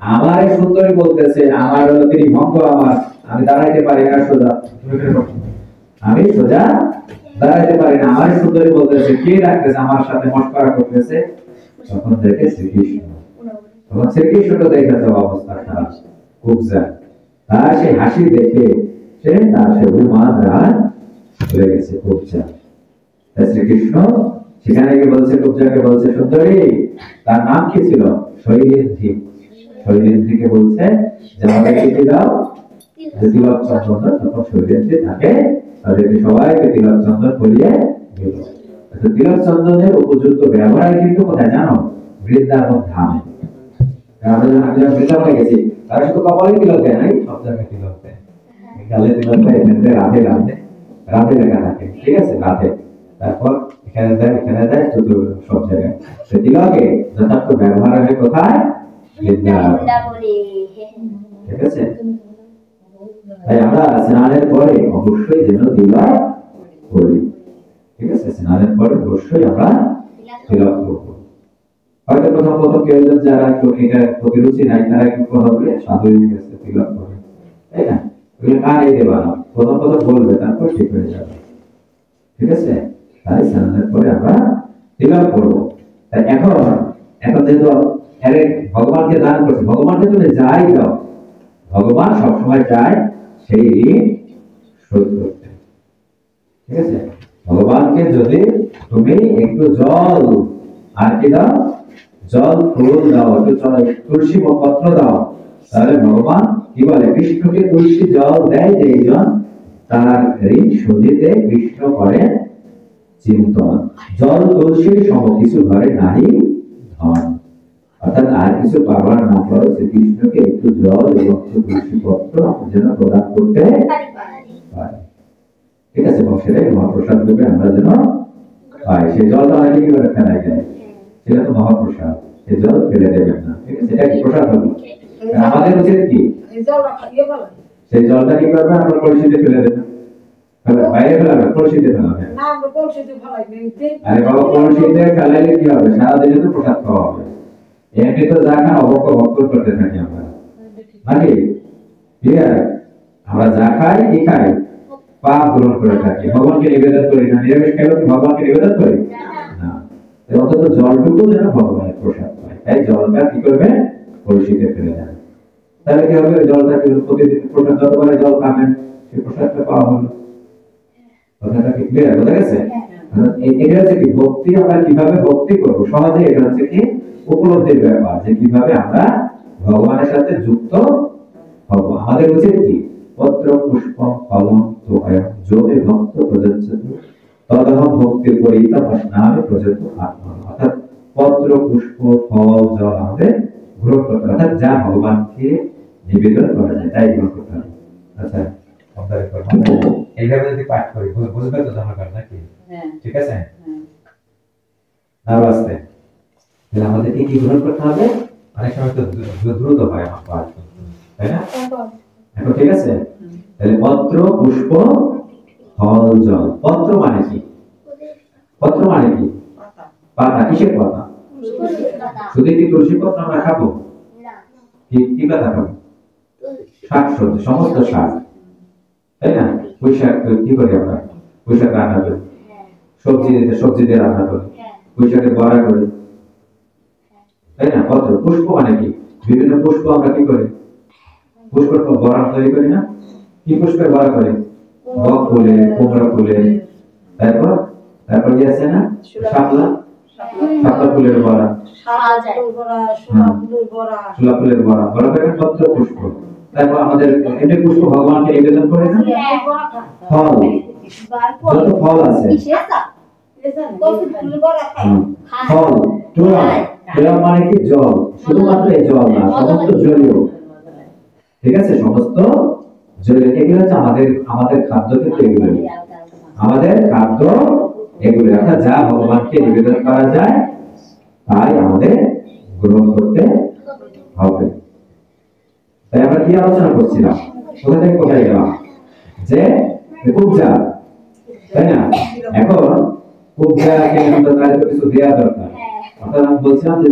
আমার সুন্দরী বলতেছে আমার হলো ত্রিভঙ্গ, আমি দাঁড়াইতে পারি না সোজা, আমি সোজা দাঁড়াইতে পারি না, আমার সুন্দরী বলতেছে কে ডাকতেছে, আমার সাথে মস্করা করতেছে। তখন দেখে শ্রীকৃষ্ণ, তখন শ্রীকৃষ্ণকে দেখে তো অবস্থা খারাপ, কুবজা তার সেই হাসি দেখে তার সে অভিমান রাগ চলে গেছে কুবজা। শ্রীকৃষ্ণ সেখানে গিয়ে বলছে, কুবজাকে বলছে, সুন্দরী, তার নাম কি ছিল, শৈলেন্দ্রী, শৈলেন্দ্রীকে বলছে যে আমাকে কি দাও, যে তিলক চন্দন। তখন শৈলেন্দ্রী থাকে তাদেরকে সবাইকে তিলক চন্দন করিয়ে দিল। তিলক চন্দনের উপযুক্ত ব্যবহার কিন্তু কোথায় জানো, বৃন্দাবন ধামে। আমরা যখন বৃন্দাবনে গেছি, তারা শুধু কপালে তিলক দেয় নাই, সব জায়গায় তিলক দেয়। গালে তিলকটা এখানে রাধে রাধে রাধে লেখা থাকে, ঠিক আছে, রাধে। তারপর এখানে দেয় তো সব জায়গায়। তো তিলকে যথার্থ ব্যবহার হয় কোথায়? বৃন্দাবনে, ঠিক আছে। তাই আমরা স্নানের পরে অবশ্যই যেন তিলক করি, ঠিক আছে। স্নানের পরে অবশ্যই আমরা তিলক করবো। হয়তো প্রথম প্রথম কেউ যারা একটু এটা প্রতিরুচি নাই তারা একটু কথা বলে সাধু হয়ে গেছে তিলক করে, তাই না? ওগুলো কানে দেবা না, প্রথম প্রথম বলবে, তারপর ঠিক হয়ে যাবে, ঠিক আছে। তাই স্নানের পরে আমরা তিলক করবো। তাই এখন যেহেতু ভগবানকে দান করছে, ভগবানকে তুমি যাই দাও, ভগবান সবসময় চায় সেই ঋণ শোধ করতে, ঠিক আছে। ভগবানকে যদি তুমি একটু জল আর কি দাও, জল ফুল দাও, তুলসী পত্র দাও, তাহলে ভগবান কি বলে, কৃষ্ণকে তুলসী জল দেয় যেইজন তার ঋণ শোধিতে কৃষ্ণ করে চিন্তন। জল তুলসীর সম কিছু ঘরে নাহি ধন। অর্থাৎ আর কিছু পাবার না পারো, শ্রীকৃষ্ণকে একটু জল এবং তুলসী পত্র যেন প্রদান করতে পারে, ঠিক আছে। এবং সেটাই মহাপ্রসাদ রূপে আমরা যেন পাই। সেই জলটা অনেকে কি করে ফেলাই যায়, সেটা তো মহাপ্রসাদ, সেই জল ফেলে দেবেন না, ঠিক আছে। এটা কি প্রসাদ হলো? আমাদের উচিত কি সেই জলটা কি করবে, আমরা কলসিতে ফেলে দেবেন, বাইরে ফেলাবে, কলসিতে ফেলাবে। আরে বাবা, কলসিতে ফেলাইলে কি হবে, সারাদিনে তো প্রসাদ খাওয়া হবে। এমনি তো যা খান অবক্ষ ভক্ত করতে থাকি আমরা, নাকি? ঠিক আছে, আমরা যা খাই কি খাই, পাপ গ্রহণ করে থাকি, ভগবানকে নিবেদন করি না। নিরামিষ খাইলেও কি ভগবানকে নিবেদন করি না? অন্তত জলটুকু যেন ভগবানের প্রসাদ পায়, তাই জলটা কি করবে, কলসিতে ফেলে দেবে। তাহলে কি হবে, জলটা কি প্রতিদিন প্রসাদ যতবারে জল খাবেন সেই প্রসাদটা পাওয়া হলো। কথাটা কি ক্লিয়ার বোঝা গেছে? এটা হচ্ছে কি ভক্তি, আমরা কিভাবে ভক্তি করব সহজে, এটা হচ্ছে কি উপলব্ধির ব্যাপার, যে কিভাবে আমরা ভগবানের সাথে যুক্ত হব। আমাদের উচিত কি, পত্র পুষ্প ফলম তোয়ম যোগে ভক্ত প্রযচ্ছতি তদহম ভক্তি পরিতম নামে প্রযত আত্মা। অর্থাৎ পত্র পুষ্প ফল জল আমাদের গ্রহণ করতে, অর্থাৎ যা ভগবানকে নিবেদন করা যায় তাই গ্রহণ করতে হবে। আচ্ছা, এইভাবে যদি পাঠ করি বুঝবে তো জনগণ, নাকি? ঠিক আছে না? বাস্তে তাহলে আমাদেরকে কি গ্রহণ করতে হবে? অনেক সময় তো দ্রুত হয় আমার পাঠ, তাই না? এখন ঠিক আছে, তাহলে পত্র পুষ্প ফল জল। পত্র মানে কি? পত্র মানে কি? পাতা। কিসের পাতা? শুধু কি তুলসী পত্র আমরা খাবো? কি পাতা খাবো? শাক সবজি, সমস্ত শাক, তাই না? পুঁইশাক কি করি আমরা? পুঁইশাক রান্না করি, সবজি দিয়ে রান্না করি, পুঁইশাকের বড়া করি, তাই না? পত্র। পুষ্প মানে কি? বিভিন্ন পুষ্প আমরা কি করি, পুষ্পের বড়া তৈরি করি না? কি পুষ্পের বড়া করি? বক ফুলে, কুমড়া ফুলে, তারপর কি আছে না, শাপলা ফুলের বড়া, শোলা ফুলের বড়া, বড়া করে পত্র পুষ্প। তারপর আমাদের এমনি পুষ্প ভগবানকে নিবেদন করে না? ফল, যত ফল আছে, ফল। তোরা মানে কি জল, শুধুমাত্র এই জল না, সমস্ত জলীয়, ঠিক আছে, সমস্ত জলীয়। এগুলো হচ্ছে আমাদের খাদ্য, কিন্তু এগুলো আমাদের খাদ্য, এগুলো অর্থাৎ যা ভগবানকে নিবেদন করা যায় তাই আমাদের গ্রহণ করতে হবে। তাই আমরা কি আলোচনা করছিলাম, কোথা থেকে কোথায় গেলাম, যে পূজা, তাই না? এখন পূজাকে তাদের কিছু দেওয়া দরকার। অর্থাৎ আমি বলছিলাম যে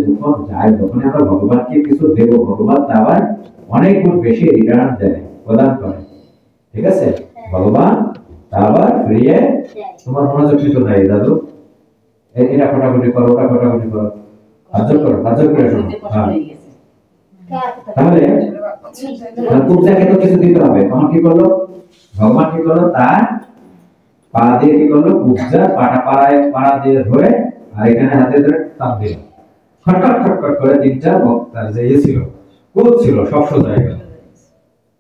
যখন আমরা ভগবানকে কিছু দেব, ভগবান তার অনেক গুণ বেশি রিটার্ন দেয়, প্রদান করে, ঠিক আছে। ভগবান আবার ফিরিয়ে, তোমার মনোযোগ কিন্তু নাই দাদু, এটা ফটাফটি করো, ওটা ফটাফটি করো, হাজার করে শোনো। তাহলে পূজাকে তো কিছু দিতে হবে, তখন কি করলো ভগবান, কি করলো, তার পা দিয়ে কি করলো, পূজা পাড়া দিয়ে ধরে, আর এখানে হাতে ধরে টান দিল, খটখট খটখট করে তিনটা বক্তার যে ছিল, কোচ ছিল, সব সোজা হয়ে গেল,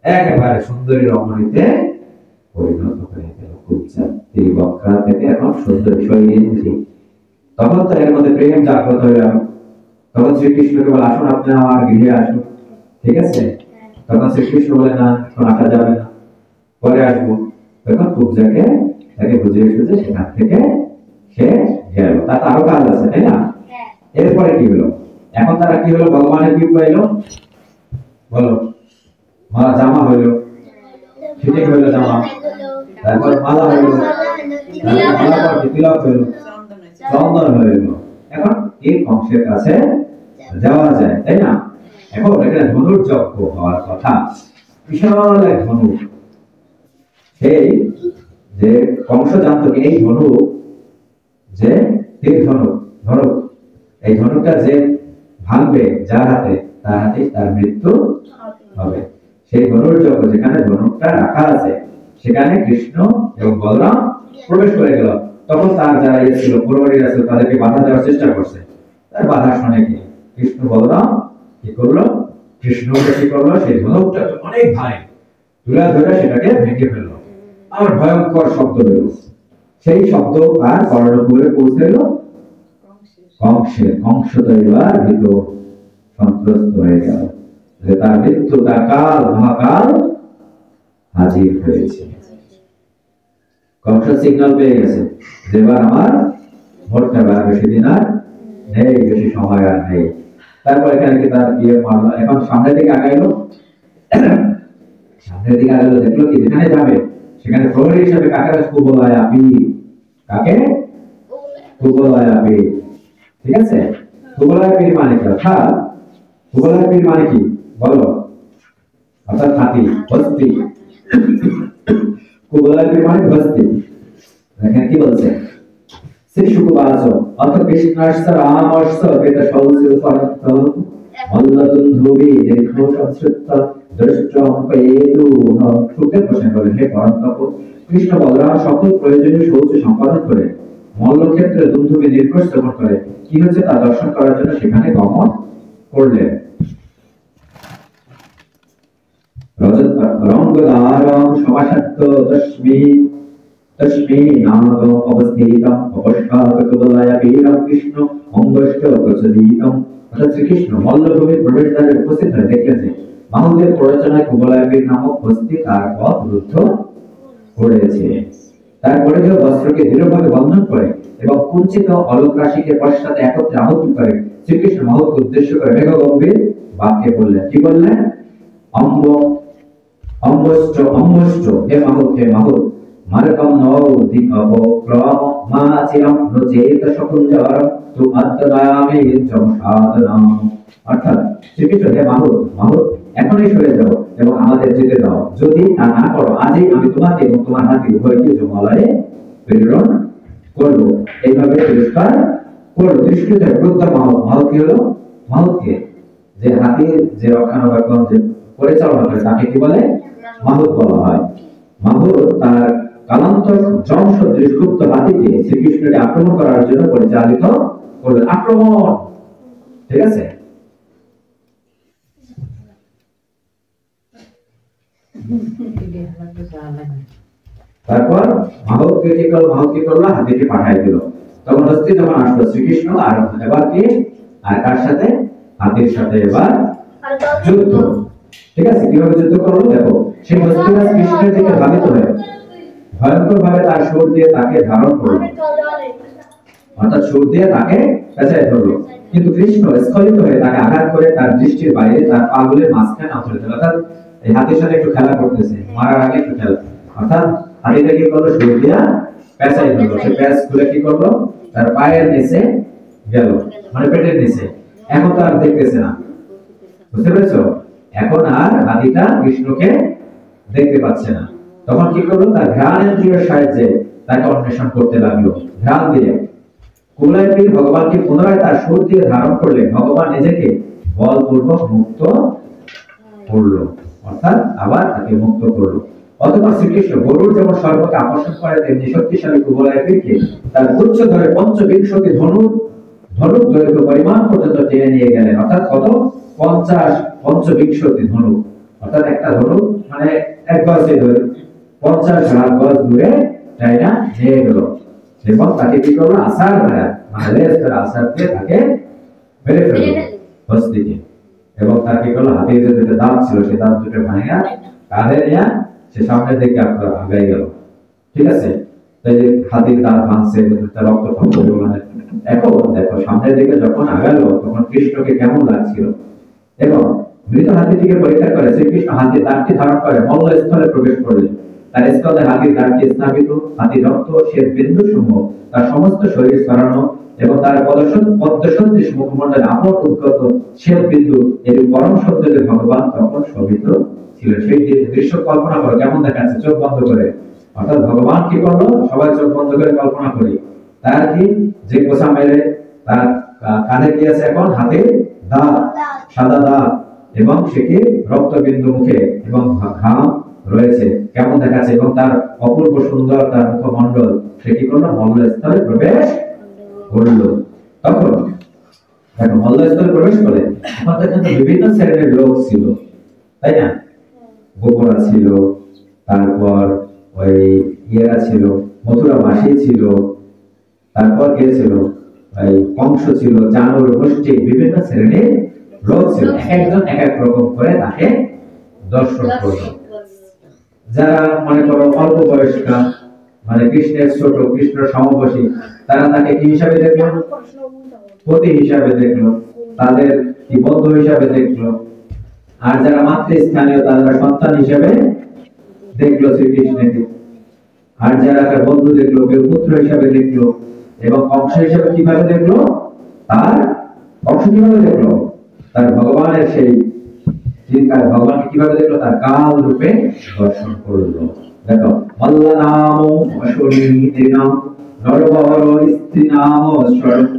একেবারে সুন্দরী রমণীতে পরিণত হয়ে গেল। পূজা এই বক্তা থেকে এখন সুন্দরী সৈনিক। তখন তো এর মধ্যে প্রেম জাগ্রত হয়ে গেল। তখন শ্রীকৃষ্ণকে বলে, আসুন আপনি আমার গৃহে আসুন, ঠিক আছে। তখন শ্রীকৃষ্ণ বলে, না, এখন আসা যাবে না। পরে আসবো। তখন কুবজাকে তাকে বুঝিয়ে সুঝে সেখান থেকে সে গেল। তার তো আরো কাজ আছে, তাই না? এরপরে কি হলো? এখন তারা কি হলো? ভগবানের কি পাইলো বলো? মালা জামা হইলো, ফিটিং হইলো জামা, তারপর মালা হইলো, তারপর তিলক হইলো, চন্দন হইলো। এখন এই কংসের কাছে যাওয়া যায়, তাই না? এখন এখানে ধনুর যজ্ঞ হওয়ার কথা, বিশাল এক ধনু। সেই যে কংস জানতো কি এই ধনু যে তীর ধনুক, ধনুক, এই ধনুকটা যে ভাঙবে যার হাতে, তার হাতে তার মৃত্যু হবে। সেই ধনুর যজ্ঞ যেখানে ধনুকটা রাখা আছে সেখানে কৃষ্ণ এবং বলরাম প্রবেশ করে গেল। তখন তার যারা ছিল পুরোহিতরা ছিল তাদেরকে বাধা দেওয়ার চেষ্টা করছে। তার বাধা শুনে কি কৃষ্ণ বলরাম কি করলো? কৃষ্ণকে কি করলো? সেই ধনুকটা অনেক ভারী, তুলে ধরে সেটাকে ভেঙে ফেললো। আর ভয়ঙ্কর শব্দ বেরো, সেই শব্দ আর কর্ণপুরে পৌঁছাইল কংসের। কংস তো এবার ভীত সন্ত্রস্ত হয়ে গেল যে তার মৃত্যু, তার কাল, মহাকাল হাজির হয়েছে। কংস সিগন্যাল পেয়ে গেছে যে এবার আমার মরতে হবে, বেশি দিন আর নেই, বেশি সময় আর নেই। তারপর এখানে কি তার বিয়ে মারলো। এখন সামনের দিকে আগাইলো, সামনের দিকে আগাইলো, দেখলো কি যেখানে যাবে সেখানে প্রহরী হিসেবে কাকে কুবলয় আপি, কাকে? কুবলয় আপি। ঠিক আছে? কুবলয় পীর মানে কি? অর্থাৎ কুবলয় পীর মানে কি বলো? অর্থাৎ হাতি, হস্তি। কুবলয় পীর মানে হস্তি। দেখেন কি বলছে? শ্রী শুকবাচ অর্থাৎ কৃষ্ণাস্ত রামস্ত বেদ সৌসিল পরন্ত মল্লদুন্ধুবি দীর্ঘ সংস্কৃত দৃষ্টম পেদু। শুকের প্রশ্ন করেন, হে পরন্তপ, কৃষ্ণ বলরাম সকল প্রয়োজনীয় শৌচ সম্পাদন করে মল্লক্ষেত্রে দুন্ধুবি দীর্ঘ স্থাপন করে কি হচ্ছে তা দর্শন করার জন্য সেখানে গমন করলেন। রঙ্গদারং সমাসত্ত তস্মি তস্মি নামকম অবস্থিতম অপষ্টাত কুবলয় বীরম কৃষ্ণ অঙ্গষ্ট প্রচলিতম। অর্থাৎ শ্রীকৃষ্ণ মল্লভূমির প্রবেশদ্বারে উপস্থিত হয়ে দেখলেন যে মাহুদের প্ররোচনায় কুবলয় বীর নামক হস্তি তার পথ রুদ্ধ করেছে। তারপরে যে বস্ত্রকে দৃঢ়ভাবে বন্ধন করে এবং কুঞ্চিত অলোক রাশিকে পশ্চাতে একত্রে আবদ্ধ করে শ্রীকৃষ্ণ মাহুদকে উদ্দেশ্য করে মেঘ গম্ভীর বাক্যে বললেন। কি বললেন? অম্ব অম্বষ্ট অম্বষ্ট, হে মাহুদ, হে মাহুদ, মার্গম নৌ দিকব ক্রম মা চিরম রচেত শকুঞ্জরম তু আদ্দায়ামি জমসাদনাম। অর্থাৎ শ্রীকৃষ্ণ, হে মাহুদ, মাহুদ এখনই সরে যাও এবং আমাদের যেতে দাও। যদি তা না করো আজই আমি তোমাকে এবং তোমার হাতি উভয়কে জমালয়ে প্রেরণ করব। এইভাবে পুরস্কার করো। দৃষ্টিতে ক্রুদ্ধ মাহুদ। মাহুদ কি হলো? মাহুদকে যে হাতির যে রক্ষণাবেক্ষণ যে পরিচালনা করে তাকে কি বলে? মাহুদ বলা হয়। মাহুদ তার কালান্তর যম সদৃশ গুপ্ত হাতিকে শ্রীকৃষ্ণকে আক্রমণ করার জন্য পরিচালিত করলেন। আক্রমণ, ঠিক আছে? তারপর মাহুদকে কি করলো? মাহুদ কি করলো? হাতিকে পাঠাই দিল। তখন হস্তি যখন আসলো শ্রীকৃষ্ণ আর এবার কি আর কার সাথে? হাতির সাথে এবার যুদ্ধ। ঠিক আছে? কিভাবে যুদ্ধ করলো দেখো। সেই হস্তিরাজ কৃষ্ণের দিকে ধাবিত হয়ে ভয়ঙ্কর ভাবে তার সুর দিয়ে তাকে ধারণ করলো, অর্থাৎ সুর দিয়ে তাকে পেঁচায় ধরলো। কিন্তু কৃষ্ণ স্খলিত হয়ে তাকে আঘাত করে তার দৃষ্টির বাইরে তার পাগুলের মাঝখানে আঁচড়ে দিল। অর্থাৎ এই হাতির সাথে একটু খেলা করতেছে, মারার আগে একটু খেলা। অর্থাৎ হাতিটা কি করলো? সুর দিয়া পেঁচাই ধরলো। সে প্যাঁচ খুলে কি করলো? তার পায়ের নিচে গেল, মানে পেটের নিচে। এখন তো আর দেখতেছে না, বুঝতে পেরেছো? এখন আর হাতিটা কৃষ্ণকে দেখতে পাচ্ছে না। তখন কি করলো? তার ঘ্রাণেন্দ্রিয়ের সাহায্যে তাকে অন্বেষণ করতে লাগলো। ঘ্রাণ দিয়ে কুবলয় পীর ভগবানকে পুনরায় তার সুর দিয়ে ধারণ করলে ভগবান নিজেকে বলপূর্বক মুক্ত করলো, অর্থাৎ আবার তাকে মুক্ত করলো। অতঃপর শ্রীকৃষ্ণ গরুর যেমন সর্বকে আকর্ষণ করে তেমনি শক্তিশালী কুবলয় পীরকে তার উচ্চ ধরে পঞ্চবিংশতি ধনুক দৈর্ঘ্য পরিমাণ পর্যন্ত টেনে নিয়ে গেলেন। অর্থাৎ কত? 50 পঞ্চবিংশতি ধনুক। অর্থাৎ একটা ধনুক মানে এক গজে ধরে 50 গজ দূরে টাইনা নিয়ে গেল এবং তাকে কি করলো? আসার মারা, মানে লেজ ধরে আসার দিয়ে তাকে মেরে ফেললো হস্তিকে। এবং তাকে কি করলো? হাতির যে দুটো দাঁত ছিল সেই দাঁত দুটো ভাঙা কাঁধে নিয়ে সে সামনের দিকে আপনার আগাই গেল, ঠিক আছে? তাই যে হাতির দাঁত ভাঙছে, তার রক্ত খরচ মানে এখন দেখো সামনের দিকে যখন আগালো তখন কৃষ্ণকে কেমন লাগছিল। এবং মৃত হাতিটিকে পরীক্ষা করে শ্রীকৃষ্ণ হাতির দাঁতটি ধারণ করে মল্লস্থলে প্রবেশ করলেন। তার স্থলে হাতির দাঁতটি স্থাপিত, হাতির রক্ত শ্বেত বিন্দু সমূহ তার সমস্ত শরীর ছড়ানো এবং তার পদ্মসদৃশ মুখমণ্ডলে আপন উদ্গত শ্বেত বিন্দু এর পরম সত্যে ভগবান তখন শোভিত ছিলেন। সেই দৃশ্য কল্পনা করো কেমন দেখাচ্ছে চোখ বন্ধ করে। অর্থাৎ ভগবান কি করলো, সবাই চোখ বন্ধ করে কল্পনা করি, তার কি যে কোষা মেরে তার কাঁধে কি আছে, এখন হাতে দাঁত, সাদা দাঁত, এবং সে কি রক্তবিন্দু মুখে এবং ঘাম রয়েছে, কেমন দেখাচ্ছে। এবং তার অপূর্ব সুন্দর তার মুখমণ্ডল, সে কি করলো মল্লস্থলে প্রবেশ করলো। তখন দেখো মল্লস্থলে প্রবেশ করে এখন তো এখানে বিভিন্ন শ্রেণীর লোক ছিল, তাই না? গোপরা ছিল, তারপর ওই ইয়েরা ছিল, মথুরা মাসি ছিল, তারপর কে ছিল, ওই কংস ছিল, চাণুর, মুষ্টিক, বিভিন্ন শ্রেণীর লোক ছিল। একজন এক এক রকম করে তাকে দর্শন করলো। যারা মনে করো অল্প বয়স্কা, মানে কৃষ্ণের ছোট, কৃষ্ণের সমবয়সী, তারা তাকে কি হিসাবে দেখলো, পতি হিসাবে দেখলো, তাদের কি বন্ধু হিসাবে দেখলো। আর যারা মাতৃস্থানীয় তারা সন্তান হিসাবে দেখলো শ্রীকৃষ্ণকে। আর যারা তার বন্ধু দেখলো, কেউ পুত্র হিসাবে দেখলো। এবং কংস হিসাবে কিভাবে দেখলো, তার কংস কিভাবে দেখলো, তার ভগবানের সেই ভগবানকে কিভাবে দেখলো, তার কাল রূপে দর্শন করলো। দেখো মল্ল নাম অশ্বনীতি নাম নরবর স্ত্রী নাম স্বরূপ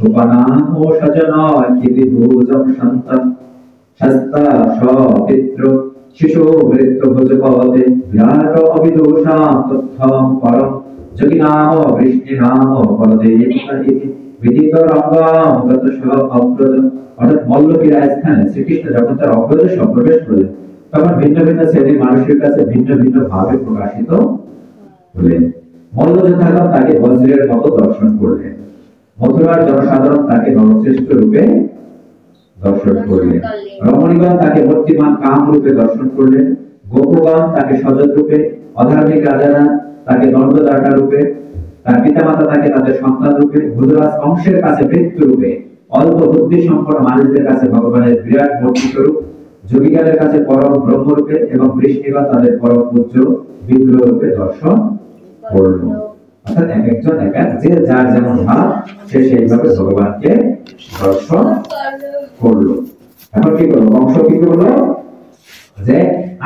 রূপনাম সজন কীর্তি ভোজম সন্তান শাস্তা সপিত্র শিশু মৃত্য ভোজ পবতে বিরাট অবিদোষা তথ্যম পরম যোগী নাম বৃষ্ণি নাম পরদে বিদিত রঙ্গম গত সব অগ্রজ। অর্থাৎ মল্লবীরা স্থানে শ্রীকৃষ্ণ যখন তার অগ্রজ প্রবেশ করলেন তখন ভিন্ন ভিন্ন শ্রেণীর মানুষের কাছে ভিন্ন ভিন্ন ভাবে প্রকাশিত হলেন। মল্লযোদ্ধাগণ তাকে বজ্রের মতো দর্শন করলেন, মথুরার জনসাধারণ তাকে নরশ্রেষ্ঠ রূপে দর্শন করলেন, রমণীগণ তাকে মূর্তিমান কাম রূপে দর্শন করলেন, গোপগণ তাকে সজত রূপে, অধার্মিক রাজারা তাকে দণ্ডদাতা রূপে, তার পিতামাতা তাকে তাদের সন্তান রূপে, ভূতরাজ কংসের কাছে মৃত্যু রূপে, অল্প বুদ্ধি সম্পন্ন মানুষদের কাছে ভগবানের বিরাট মূর্তি স্বরূপ, যোগীগণের কাছে পরম ব্রহ্ম রূপে এবং বৃষ্ণিগণ তাদের পরম পূজ্য বিগ্রহ রূপে দর্শন করল। অর্থাৎ এক একজন এক এক, যে যার যেমন ভাব সে সেইভাবে ভগবানকে দর্শন করলো। এখন কি করলো, কংস কি করলো, যে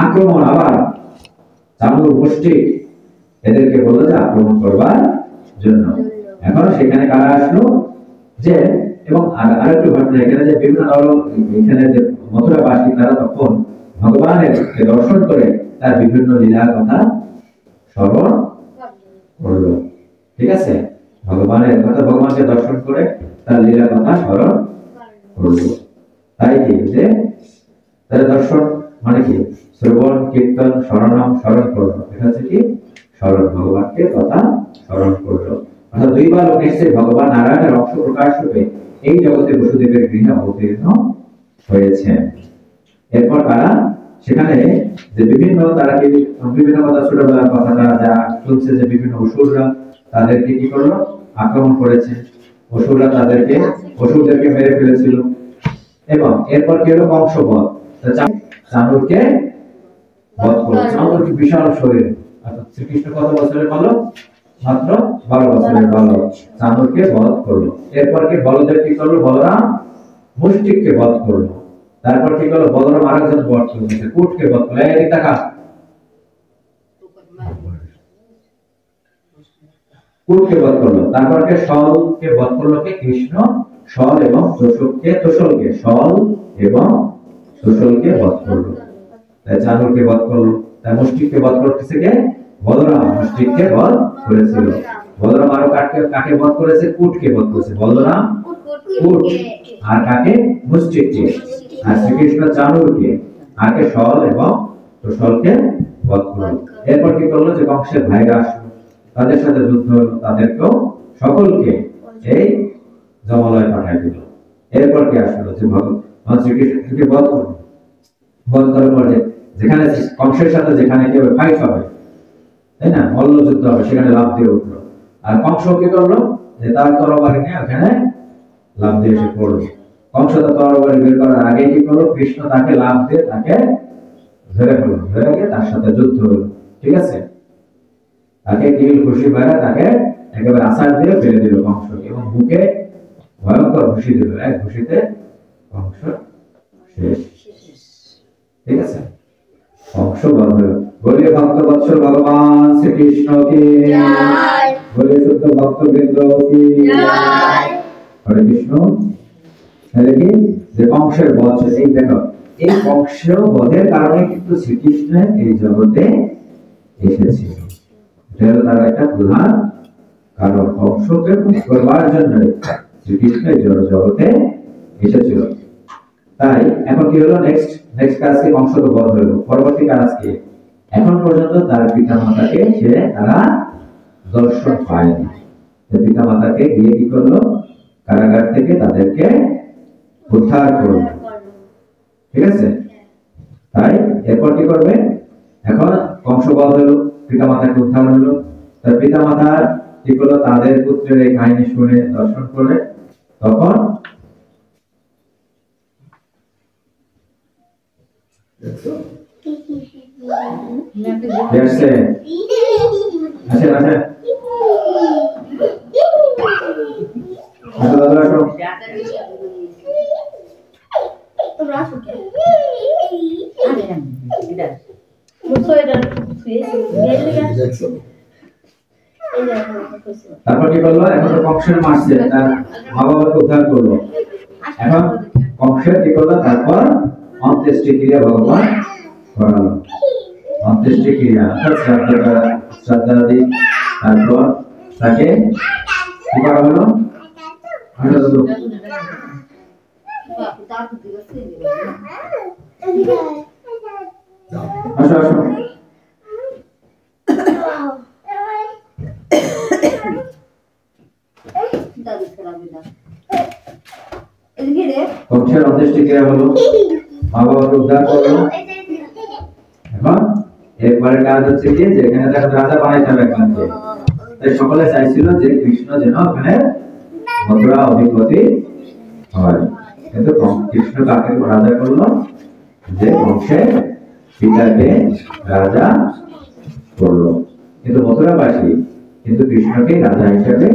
আক্রমণ, আবার চাণুর গোষ্ঠী এদেরকে বললো যে আক্রমণ করবার জন্য। এখন সেখানে কারা আসলো, যে এবং আরেকটু ঘটনা এখানে, যে বিভিন্ন এখানে যে মথুরাবাসী তারা তখন ভগবানের দর্শন করে তার বিভিন্ন লীলার কথা স্মরণ করলো। ঠিক আছে, ভগবানের কথা, ভগবানকে দর্শন করে তার লীলার কথা স্মরণ করলো। তাই কি যে তার দর্শন মানে কি, শ্রবণ কীর্তন স্মরণম, স্মরণ করলো, এটা হচ্ছে কি স্মরণ, ভগবানকে কথা স্মরণ করলো। অর্থাৎ দুইবার নিশ্চয়ই ভগবান নারায়ণের অংশ প্রকাশ রূপে এই জগতে বসুদেবের গৃহে অবতীর্ণ হয়েছে। এরপর তারা সেখানে যে বিভিন্ন, তারা কি বিভিন্ন কথা, ছোটবেলার কথা তারা যা শুনছে যে বিভিন্ন অসুররা তাদেরকে কি করলো, আক্রমণ করেছে, অসুররা তাদেরকে, অসুরদেরকে মেরে ফেলেছিল। এবং এরপর কি হলো, কংসবধ, চাণুরকে বধ করলো। চাণুর কি বিশাল শরীর, শ্রীকৃষ্ণ কত বছরের বালক, মাত্র 12 বছরের বালক, চাণুরকে বধ করলো। এরপর কি বলদেব কি করলো, বলরাম মুষ্টিককে বধ করলো। তারপর কি করলো, বলরাম আরেকজন বধ করলো, কূটকে বধ করলো। এই টাকা কূটকে বধ করলো। তারপর কে শলকে বধ করলো, কে কৃষ্ণ, শল এবং তোষককে, তোষলকে, শল এবং তোষলকে বধ করলো। তাই চাণুরকে বধ করলো। তাই মুষ্টিককে বধ করতেছে কে, বলরাম মুষ্টিককে বধ করেছিল। বলরাম আরো কাকে বধ করেছে, কূটকে বধ করেছে। বলরাম কূট, আর কাকে, মুষ্টিককে। আর শ্রীকৃষ্ণ চাণুরকে, আর কে শল এবং তোষলকে বধ করলো। এরপর কি করলো, যে কংসের ভাইরা আসলো, তাদের সাথে যুদ্ধ হলো, তাদেরকেও সকলকে এই যমলয়ে পাঠাই দিল। এরপর কি আসলো, যে ভগবান শ্রীকৃষ্ণকে বধ করলো। বধ করার পর যে যেখানে কংসের সাথে যেখানে কেউ ফাইট হবে, তাই না, মল্লযুদ্ধ হবে, সেখানে লাফ দিয়ে উঠলো। আর কংস কি করলো, যে তার তরবারি নিয়ে ওখানে লাফ দিয়ে এসে পড়লো। কংস তার তরবারি বের করার আগে কি করলো, কৃষ্ণ তাকে লাফ দিয়ে তাকে ধরে ফেললো, ধরে গিয়ে তার সাথে যুদ্ধ হলো। ঠিক আছে, তাকে কিল ঘুষি মেরে তাকে একেবারে আছাড় দিয়ে ফেলে দিল কংসকে, এবং বুকে ভয়ঙ্কর ঘুষি দিল। এক ঘুষিতে কংস শেষ। ঠিক আছে, কংস বধ হলো। বলিয়ে ভক্ত বৎসল ভগবান শ্রীকৃষ্ণ কি জয়, বলিয়ে শুদ্ধ ভক্তবৃন্দ কি জয়। হরে কৃষ্ণ। তাহলে কি, যে কংসের বধ, এই দেখো, এই কংস বধের কারণে কিন্তু শ্রীকৃষ্ণ এই জগতে এসেছিল। এটা হলো তার একটা প্রধান কারণ। কংসকে মুক্ত করবার জন্য শ্রীকৃষ্ণ এই জগতে এসেছিল। তাই এখন কি হলো, নেক্সট কাজ কি, কংস তো বধ হলো। পরবর্তী কাজ কি, এখন পর্যন্ত তার পিতা মাতাকে তারা দর্শন পায়নি। পিতা মাতাকে গিয়ে কি করলো, কারাগার থেকে তাদেরকে উদ্ধার করলো। ঠিক আছে, তাই এরপর কি করবে, এখন কংস বধ হলো, পিতা মাতাকে উদ্ধার হলো। তার পিতা মাতা কি করলো, তাদের পুত্রের এই কাহিনী শুনে দর্শন করে তখন দেখছে, আসেন আসেন, দাদা আসো। তারপর কি করলো, এখন তো কংসের মারছে, তার মা বাবাকে উদ্ধার করলো। এখন কংসের কি করলো, তারপর অন্ত্যেষ্টি ক্রিয়া ভগবান করালো। অন্ত্যেষ্টি ক্রিয়া অর্থাৎ শ্রাদ্ধাদি, তারপর তাকে কি করা হলো, আসো আসো। কংসের অন্ত্যেষ্টি ক্রিয়া হলো, মা বাবাকে উদ্ধার করলো। এখন এরপরে কাজ হচ্ছে কি, যে এখানে তাকে রাজা বানাইতে হবে একজনকে। তাই সকলে চাইছিল যে কৃষ্ণ যেন ওখানে মথুরা অধিপতি হয়। কিন্তু কৃষ্ণ কাকে রাজা করলো, যে কংসের পিতাকে রাজা করলো। কিন্তু মথুরাবাসী কিন্তু কৃষ্ণকে রাজা হিসেবে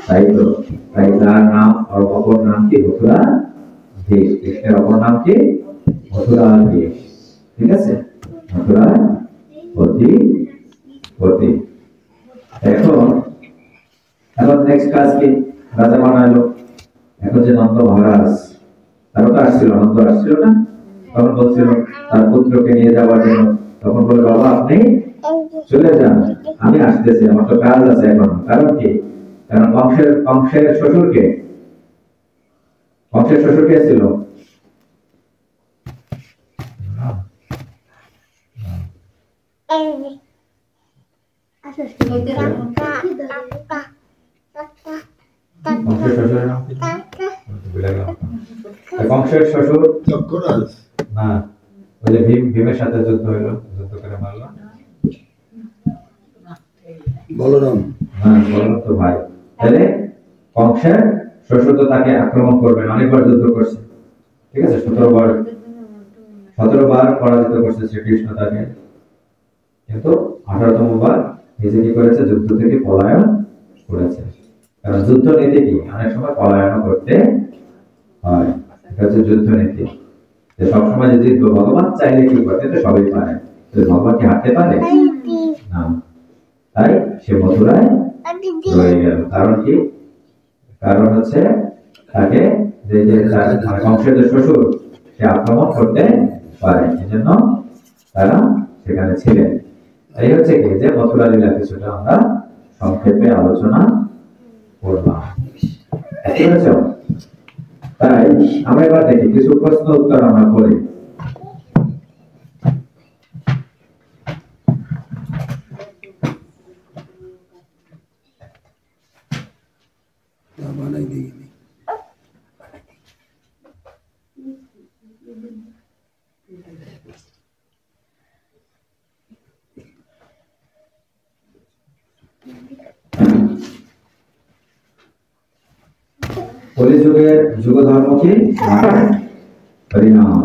চাইতো। তাই তার নাম, অপর নাম কি, মথুরা দেশ। কৃষ্ণের অপর নাম কি, মথুরা দেশ। ঠিক আছে, মথুরা অধিপতি। এখন নেক্সট কাজ কি, রাজা বানাইলো। এখন যে নন্দ মহারাজ, তারও তো আসছিল, নন্দ আসছিল না, তখন বলছিল তার পুত্রকে নিয়ে যাওয়ার জন্য। তখন বলে, বাবা আপনি চলে যান, আমি আসতেছি, আমার তো কাজ আছে এখন। কারণ কি, কারণ কংসের শ্বশুরকে ছিল, কংসের শ্বশুর না, ওই যে ভীমের সাথে যুদ্ধ হইলো, যুদ্ধ করে মারলো বলরাম। হ্যাঁ, বলরাম তো ভাই। তাহলে কংসের শ্বশুর তো তাকে আক্রমণ করবেন, অনেকবার যুদ্ধ করছে। ঠিক আছে, 17 বার পরাজিত করছে শ্রীকৃষ্ণ তাকে। কিন্তু 18তম বার নিজে কি করেছে, যুদ্ধ থেকে পলায়ন করেছে। কারণ যুদ্ধ নীতি কি, অনেক সময় পলায়ন করতে হয়। এটা হচ্ছে যুদ্ধ নীতি, যে সবসময় যে জিতবো, ভগবান চাইলে কি করতে তো সবই পারে, ভগবান কি হারতে পারে না। তাই সে মথুরায় রয়ে গেল। কারণ কি, কারণ হচ্ছে তাকে যে কংসের যে শ্বশুর, সে আক্রমণ করতে পারে, এজন্য তারা সেখানে ছিলেন। এই হচ্ছে কি, যে মথুরা লীলা কিছুটা আমরা সংক্ষেপে আলোচনা করলাম। তাই আমরা এবার দেখি কিছু প্রশ্ন উত্তর আমরা করি। কলিযুগের যুগ ধর্ম কি হরিনাম।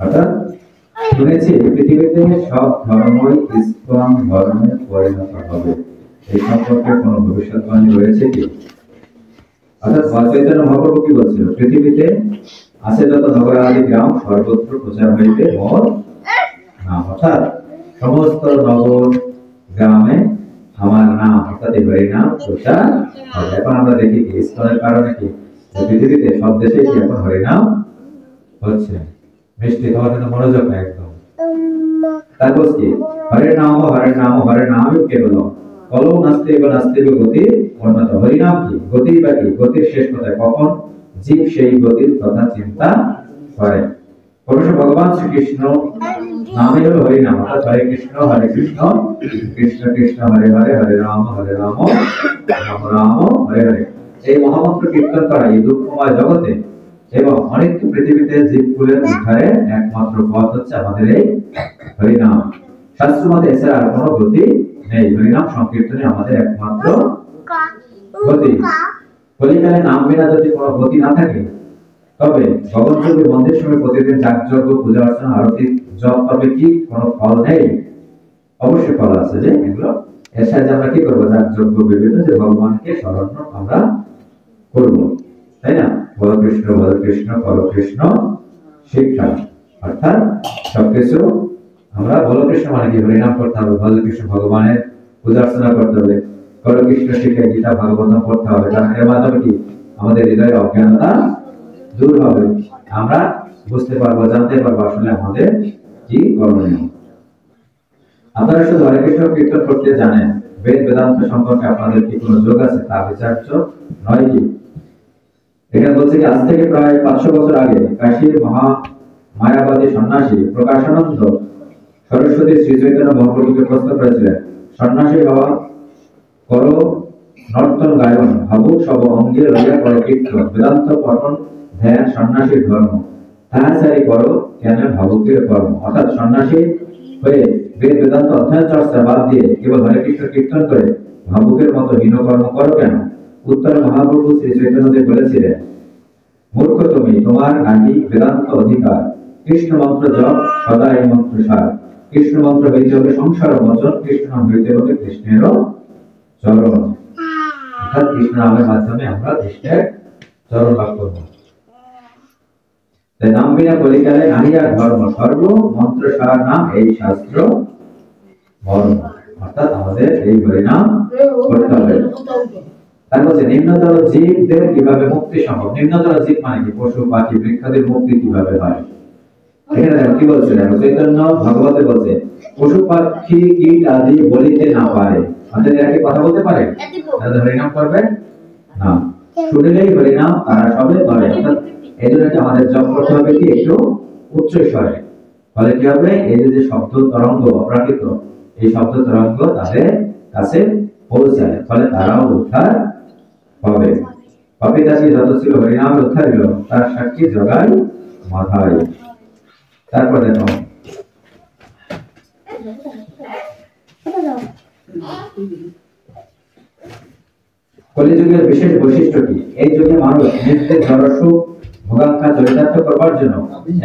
অর্থাৎ শুনেছি পৃথিবীতে সব ধর্মই ইসলাম ধর্মে পরিণত হবে, এই সম্পর্কে কোন ভবিষ্যৎবাণী রয়েছে কি? অর্থাৎ চৈতন্য মহাপ্রভু কি বলছিল, পৃথিবীতে আছে যত নগরাদি গ্রাম সর্বত্র প্রচার হইবে মোর নাম। অর্থাৎ সমস্ত নগর গ্রামে আমার নাম অর্থাৎ এই হরিনাম প্রচার হবে। এখন আমরা দেখি কি ইসলামের কারণে কি পৃথিবীতে সব দেশে কি এখন হরিনাম হচ্ছে। মিষ্টি তোমার কিন্তু মনোযোগ না একদম। তারপর কি হরে নাম হরে নাম কেবল কলম নাস্তে বা নাস্তে গতি অন্যত। হরিনাম কি গতি বা কি গতির শেষ কোথায়, কখন জীব সেই গতির কথা চিন্তা করে। পরমেশ্বর ভগবান শ্রীকৃষ্ণ নামে হলো হরিনাম। অর্থাৎ হরে কৃষ্ণ কৃষ্ণ কৃষ্ণ হরে হরে হরে রাম রাম রাম হরে হরে। এই মহামন্ত্র কীর্তন করা এই দুঃখময় জগতে এবং অনেক পৃথিবীতে জীবকুলের উদ্ধারের একমাত্র পথ হচ্ছে আমাদের এই হরিনাম। শাস্ত্র মতে এছাড়া আর কোনো গতি নেই, হরিনাম সংকীর্তনে আমাদের একমাত্র গতি। কলিকালে নাম বিনা যদি কোনো গতি না থাকে, তবে গগনচুম্বী মন্দির সময় প্রতিদিন যাগযজ্ঞ পূজা অর্চনা আরতি জপ তবে কি কোনো ফল নেই? অবশ্যই ফল আছে, যে এগুলো এর সাথে আমরা কি করবো, যাগযজ্ঞ বিভিন্ন যে ভগবানকে স্মরণ আমরা করব, তাই না? বল কৃষ্ণ কর কৃষ্ণ শিক্ষা। অর্থাৎ সবকিছু আমরা বল কৃষ্ণ মানে কি হরিনাম করতে হবে, বল কৃষ্ণ ভগবানের পূজা অর্চনা করতে হবে, কর কৃষ্ণ শিক্ষা গীতা ভাগবতম পড়তে হবে। কারণ এর মাধ্যমে কি আমাদের হৃদয়ের অজ্ঞানতা দূর হবে, আমরা বুঝতে পারবো, জানতে পারবো আসলে আমাদের কি করণীয়। আপনারা শুধু হরে কৃষ্ণ কীর্তন করতে জানেন, বেদ বেদান্ত সম্পর্কে আপনাদের কি কোনো যোগ আছে তা বিচার্য নয় কি? এখানে বলছে কি আজ থেকে প্রায় 500 বছর আগে কাশীর মহা মায়াবাদী সন্ন্যাসী প্রকাশানন্দ সরস্বতী শ্রী চৈতন্য মহাপ্রভুকে প্রশ্ন করেছিলেন, সন্ন্যাসী হওয়া করো নর্তন গায়ন ভাবুক সব অঙ্গে লইয়া করো কীর্তন, বেদান্ত পঠন ধ্যান সন্ন্যাসীর ধর্ম, তাহাচারি করো কেন ভাবুকের কর্ম। অর্থাৎ সন্ন্যাসী হয়ে বেদ বেদান্ত অধ্যয়ন চর্চা বাদ দিয়ে কেবল হরে কৃষ্ণ কীর্তন করে ভাবুকের মতো হীন কর্ম করো কেন? উত্তরে মহাপ্রভু শ্রী চৈতন্যদেব বলেছিলেন, মূর্খ তুমি, তোমার নাহি বেদান্ত অধিকার, কৃষ্ণ মন্ত্র জপ সদা এই মন্ত্র সার, কৃষ্ণ মন্ত্র হইতে হবে সংসার মোচন, কৃষ্ণ নাম হইতে হবে কৃষ্ণেরও চরণ। অর্থাৎ কৃষ্ণ নামের মাধ্যমে আমরা কৃষ্ণের চরণ লাভ করব। তাই নাম বিনা কলিকালে নাহিয়া ধর্ম, সর্ব মন্ত্র সার নাম এই শাস্ত্র মর্ম। অর্থাৎ আমাদের এই হরিনাম করতে হবে। তারপর নিম্নতর জীবদের কিভাবে মুক্তি সম্ভব? নিম্নতর জীব মানে কি পশু পাখি বৃক্ষাদের মুক্তি কিভাবে হয়? এখানে দেখো কি বলছে, দেখো চৈতন্য ভাগবতে বলছে পশু পাখি কীট আদি বলিতে না পারে। অর্থাৎ এরা কি কথা বলতে পারে? তারা হরিনাম করবে না, শুনলেই হরিনাম তারা সবে করে। অর্থাৎ এই জন্য আমাদের জপ করতে হবে কি একটু উচ্চ স্বরে। ফলে কি হবে, এই যে শব্দ তরঙ্গ অপ্রাকৃত, এই শব্দ তরঙ্গ তাদের কাছে পৌঁছায়, ফলে তারাও উদ্ধার হবে। কপিদাসী যত ছিল হরিনাম উদ্ধার হলো, তার সাক্ষী জগায় মাথায়। তারপর দেখো কলিযুগের বিশেষ বৈশিষ্ট্য কি? এই যুগে মানুষ নিজেদের জড়সুখ ভোগাঙ্ক্ষা চরিতার্থ করবার জন্য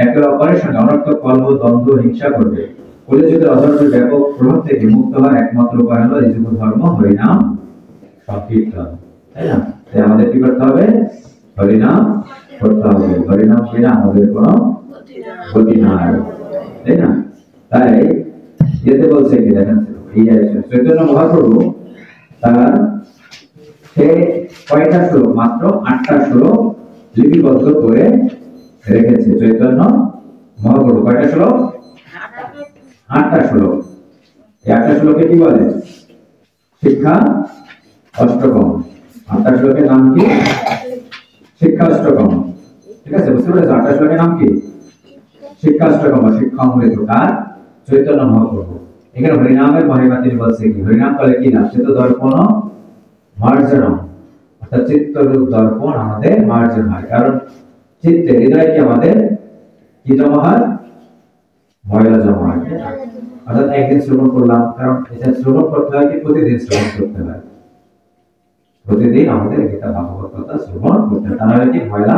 একে অপরের সঙ্গে অনর্থক কলহ দ্বন্দ্ব হিংসা করবে। কলিযুগের অধর্মের ব্যাপক প্রভাব থেকে মুক্ত হওয়ার একমাত্র উপায় হলো এই যুগ ধর্ম হরিনাম সংকীর্তন, তাই না? তাই আমাদের কি করতে হবে? হরিনাম করতে হবে। হরিনাম বিনা আমাদের কোনো গতি নাই, তাই না? তাই যেতে বলছে কি দেখেন, চৈতন্য মহাপ্রভু তার সে কয়টা শ্লোক, মাত্র 8টা শ্লোক লিপিবদ্ধ করে রেখেছে। চৈতন্য মহাপ্রভু কয়টা শ্লোক? 8টা শ্লোক। এই 8টা শ্লোকে কি বলে? শিক্ষা অষ্টকম। 8টা শ্লোকের নাম কি? শিক্ষা অষ্টকম। ঠিক আছে, বুঝতে পেরেছো? 8টা শ্লোকের নাম কি? শিক্ষা অষ্টকম। শিক্ষা অমৃত কার? চৈতন্য মহাপ্রভু। এখানে হরিনামের মহিমা তিনি বলছে কি, হরিনাম করলে কি লাভ? চিত্ত দর্পণ মার্জনম, অর্থাৎ চিত্তরূপ দর্পণ আমাদের মার্জন হয়। কারণ চিত্তে হৃদয় কি আমাদের কি জমা হয়? ময়লা জমা হয়। অর্থাৎ একদিন শ্রবণ করলাম, কারণ এটা শ্রবণ করতে হয় কি প্রতিদিন শ্রবণ করতে হয়। প্রতিদিন প্রতিদিন আমাদের গীতা ভাগবত কথা শ্রবণ করতে হবে, তা নাহলে কি ময়লা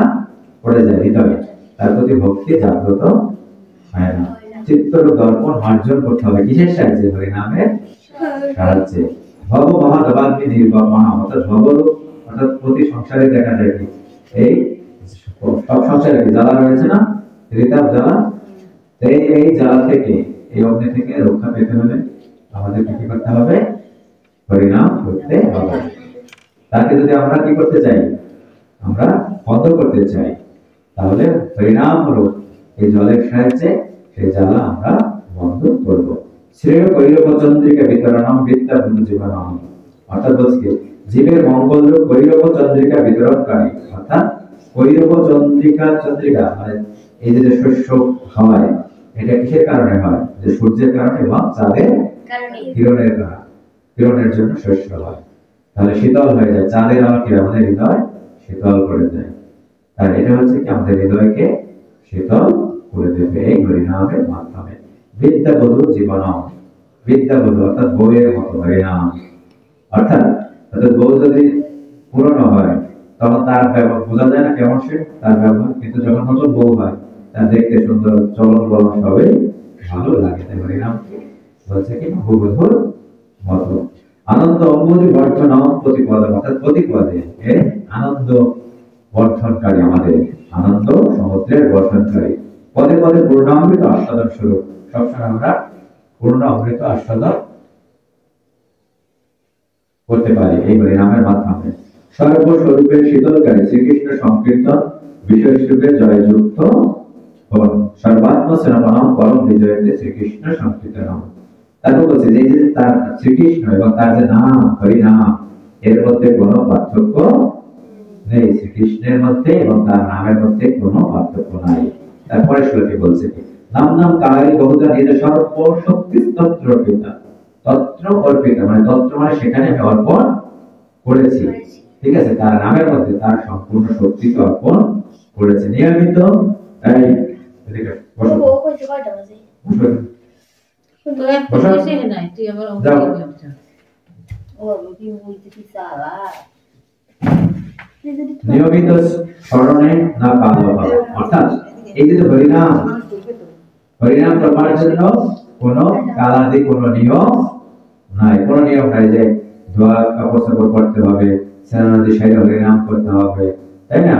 পড়ে যায় হৃদয়ে, তার প্রতি ভক্তি জাগ্রত হয় না। চিত্তর দর্পণ মার্জন করতে হবে কিসের সাহায্যে? হরিনামের সাহায্যে। ভব মহাদবাগ্নি নির্বাপন, অর্থাৎ ভবরূপ, অর্থাৎ প্রতি সংসারে দেখা যায় কি এই সব সংসারে কি জ্বালা রয়েছে না, ঋতাপ জ্বালা, এই জ্বালা থেকে, এই অগ্নি থেকে রক্ষা পেতে হলে আমাদের কি করতে হবে? হরিনাম করতে হবে। তাকে যদি আমরা কি করতে চাই, আমরা বন্ধ করতে চাই, তাহলে হরিনাম রূপ এই জলের সাহায্যে সেই জ্বালা আমরা বন্ধ করব। শ্রেয় কৈরব চন্দ্রিকা বিতরণম বিদ্যা বন্ধু জীবনম, অর্থাৎ বলছে জীবের মঙ্গল রূপ কৈরব চন্দ্রিকা বিতরণকারী, অর্থাৎ কৈরব চন্দ্রিকা, চন্দ্রিকা মানে এই যে শস্য হয়, এটা কিসের কারণে হয়? যে সূর্যের কারণে এবং চাঁদের কিরণের কারণে, কিরণের জন্য শস্য হয়, তাহলে শীতল হয়ে যায়, চাঁদের আলোকে আমাদের হৃদয় শীতল করে দেয়। আর এটা হচ্ছে কি আমাদের হৃদয়কে শীতল করে দেবে এই হরিনামের মাধ্যমে। বিদ্যা বধূ জীবনম, বিদ্যা বধূ অর্থাৎ বউয়ের মতো হরিনাম, অর্থাৎ বউ যদি পুরনো হয় তখন তার ব্যবহার বোঝা যায় না কেমন সে তার ব্যবহার, কিন্তু যখন নতুন বউ হয় তার দেখতে সুন্দর, চলন বলন সবই ভালো লাগে। তাই হরিনাম বলছে কি বধূর মতো। আনন্দ অম্বুজি বর্ধন প্রতিপদ, অর্থাৎ প্রতিপদে আনন্দ বর্ধনকারী, আমাদের আনন্দ সমুদ্রের বর্ধনকারী, পদে পদে পূর্ণ অমৃত আস্বাদন স্বরূপ, সবসময় আমরা পূর্ণ অমৃত আস্বাদন করতে পারি এই হরিনামের মাধ্যমে। সর্বস্বরূপের শীতলকারী শ্রীকৃষ্ণ সংকীর্তন বিষয়স্বরূপে জয়যুক্ত হন, সর্বাত্ম সেনাপনম পরম বিজয়তে শ্রীকৃষ্ণ সংকীর্তনম। তারপর বলছে যে তার শ্রীকৃষ্ণ এবং তার যে নাম হরিনাম, এর মধ্যে কোনো পার্থক্য নেই, শ্রীকৃষ্ণের মধ্যে এবং তার নামের মধ্যে কোনো পার্থক্য নাই। তারপরে শ্লোকে বলছে কি নাম নাম কালী বহুধা নিজ সর্ব শক্তি তত্র অর্পিতা, তত্র অর্পিতা মানে তত্র মানে সেখানে আমি অর্পণ করেছি, ঠিক আছে, তার নামের মধ্যে তার সম্পূর্ণ শক্তিকে অর্পণ করেছে নিয়মিত। এই এদিকে বসো, বসো, তো একটা বেশি নাই তুই আমার যাও। নিয়মিত স্মরণে না কালো হবে, অর্থাৎ এই যে হরিনাম, হরিনাম প্রমাণের জন্য কোনো কালাদি কোনো নিয়ম নাই, কোনো নিয়ম নাই যে ধোয়া কাপড় চাপড় করতে হবে, স্নানাদি সেরে হরিনাম করতে হবে, তাই না?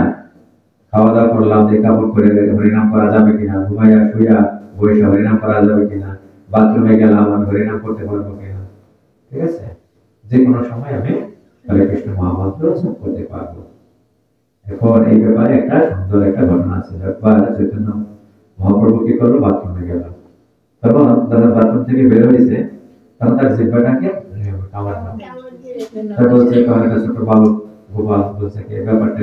খাওয়া দাওয়া করলাম যে কাপড় পরে হরিনাম করা যাবে কিনা, ঘুমাইয়া শুইয়া বসে হরিনাম করা যাবে কিনা, বাথরুমে গেলাম আমি হরিনাম করতে পারবো কিনা, ঠিক আছে, যে কোনো সময় আমি হরে কৃষ্ণ মহামন্ত্র জপ করতে পারবো। এখন এই ব্যাপারে একটা সুন্দর একটা ঘটনা আছে। একবার চৈতন্য মহাপ্রভু কি করলো, বাথরুমে গেল, তখন দাদা বাথরুম থেকে বের হয়েছে, তখন তার জিহ্বাটাকে কামড় দাও, তার বলছে ছোট বালক গোপাল বলছে কি ব্যাপারটা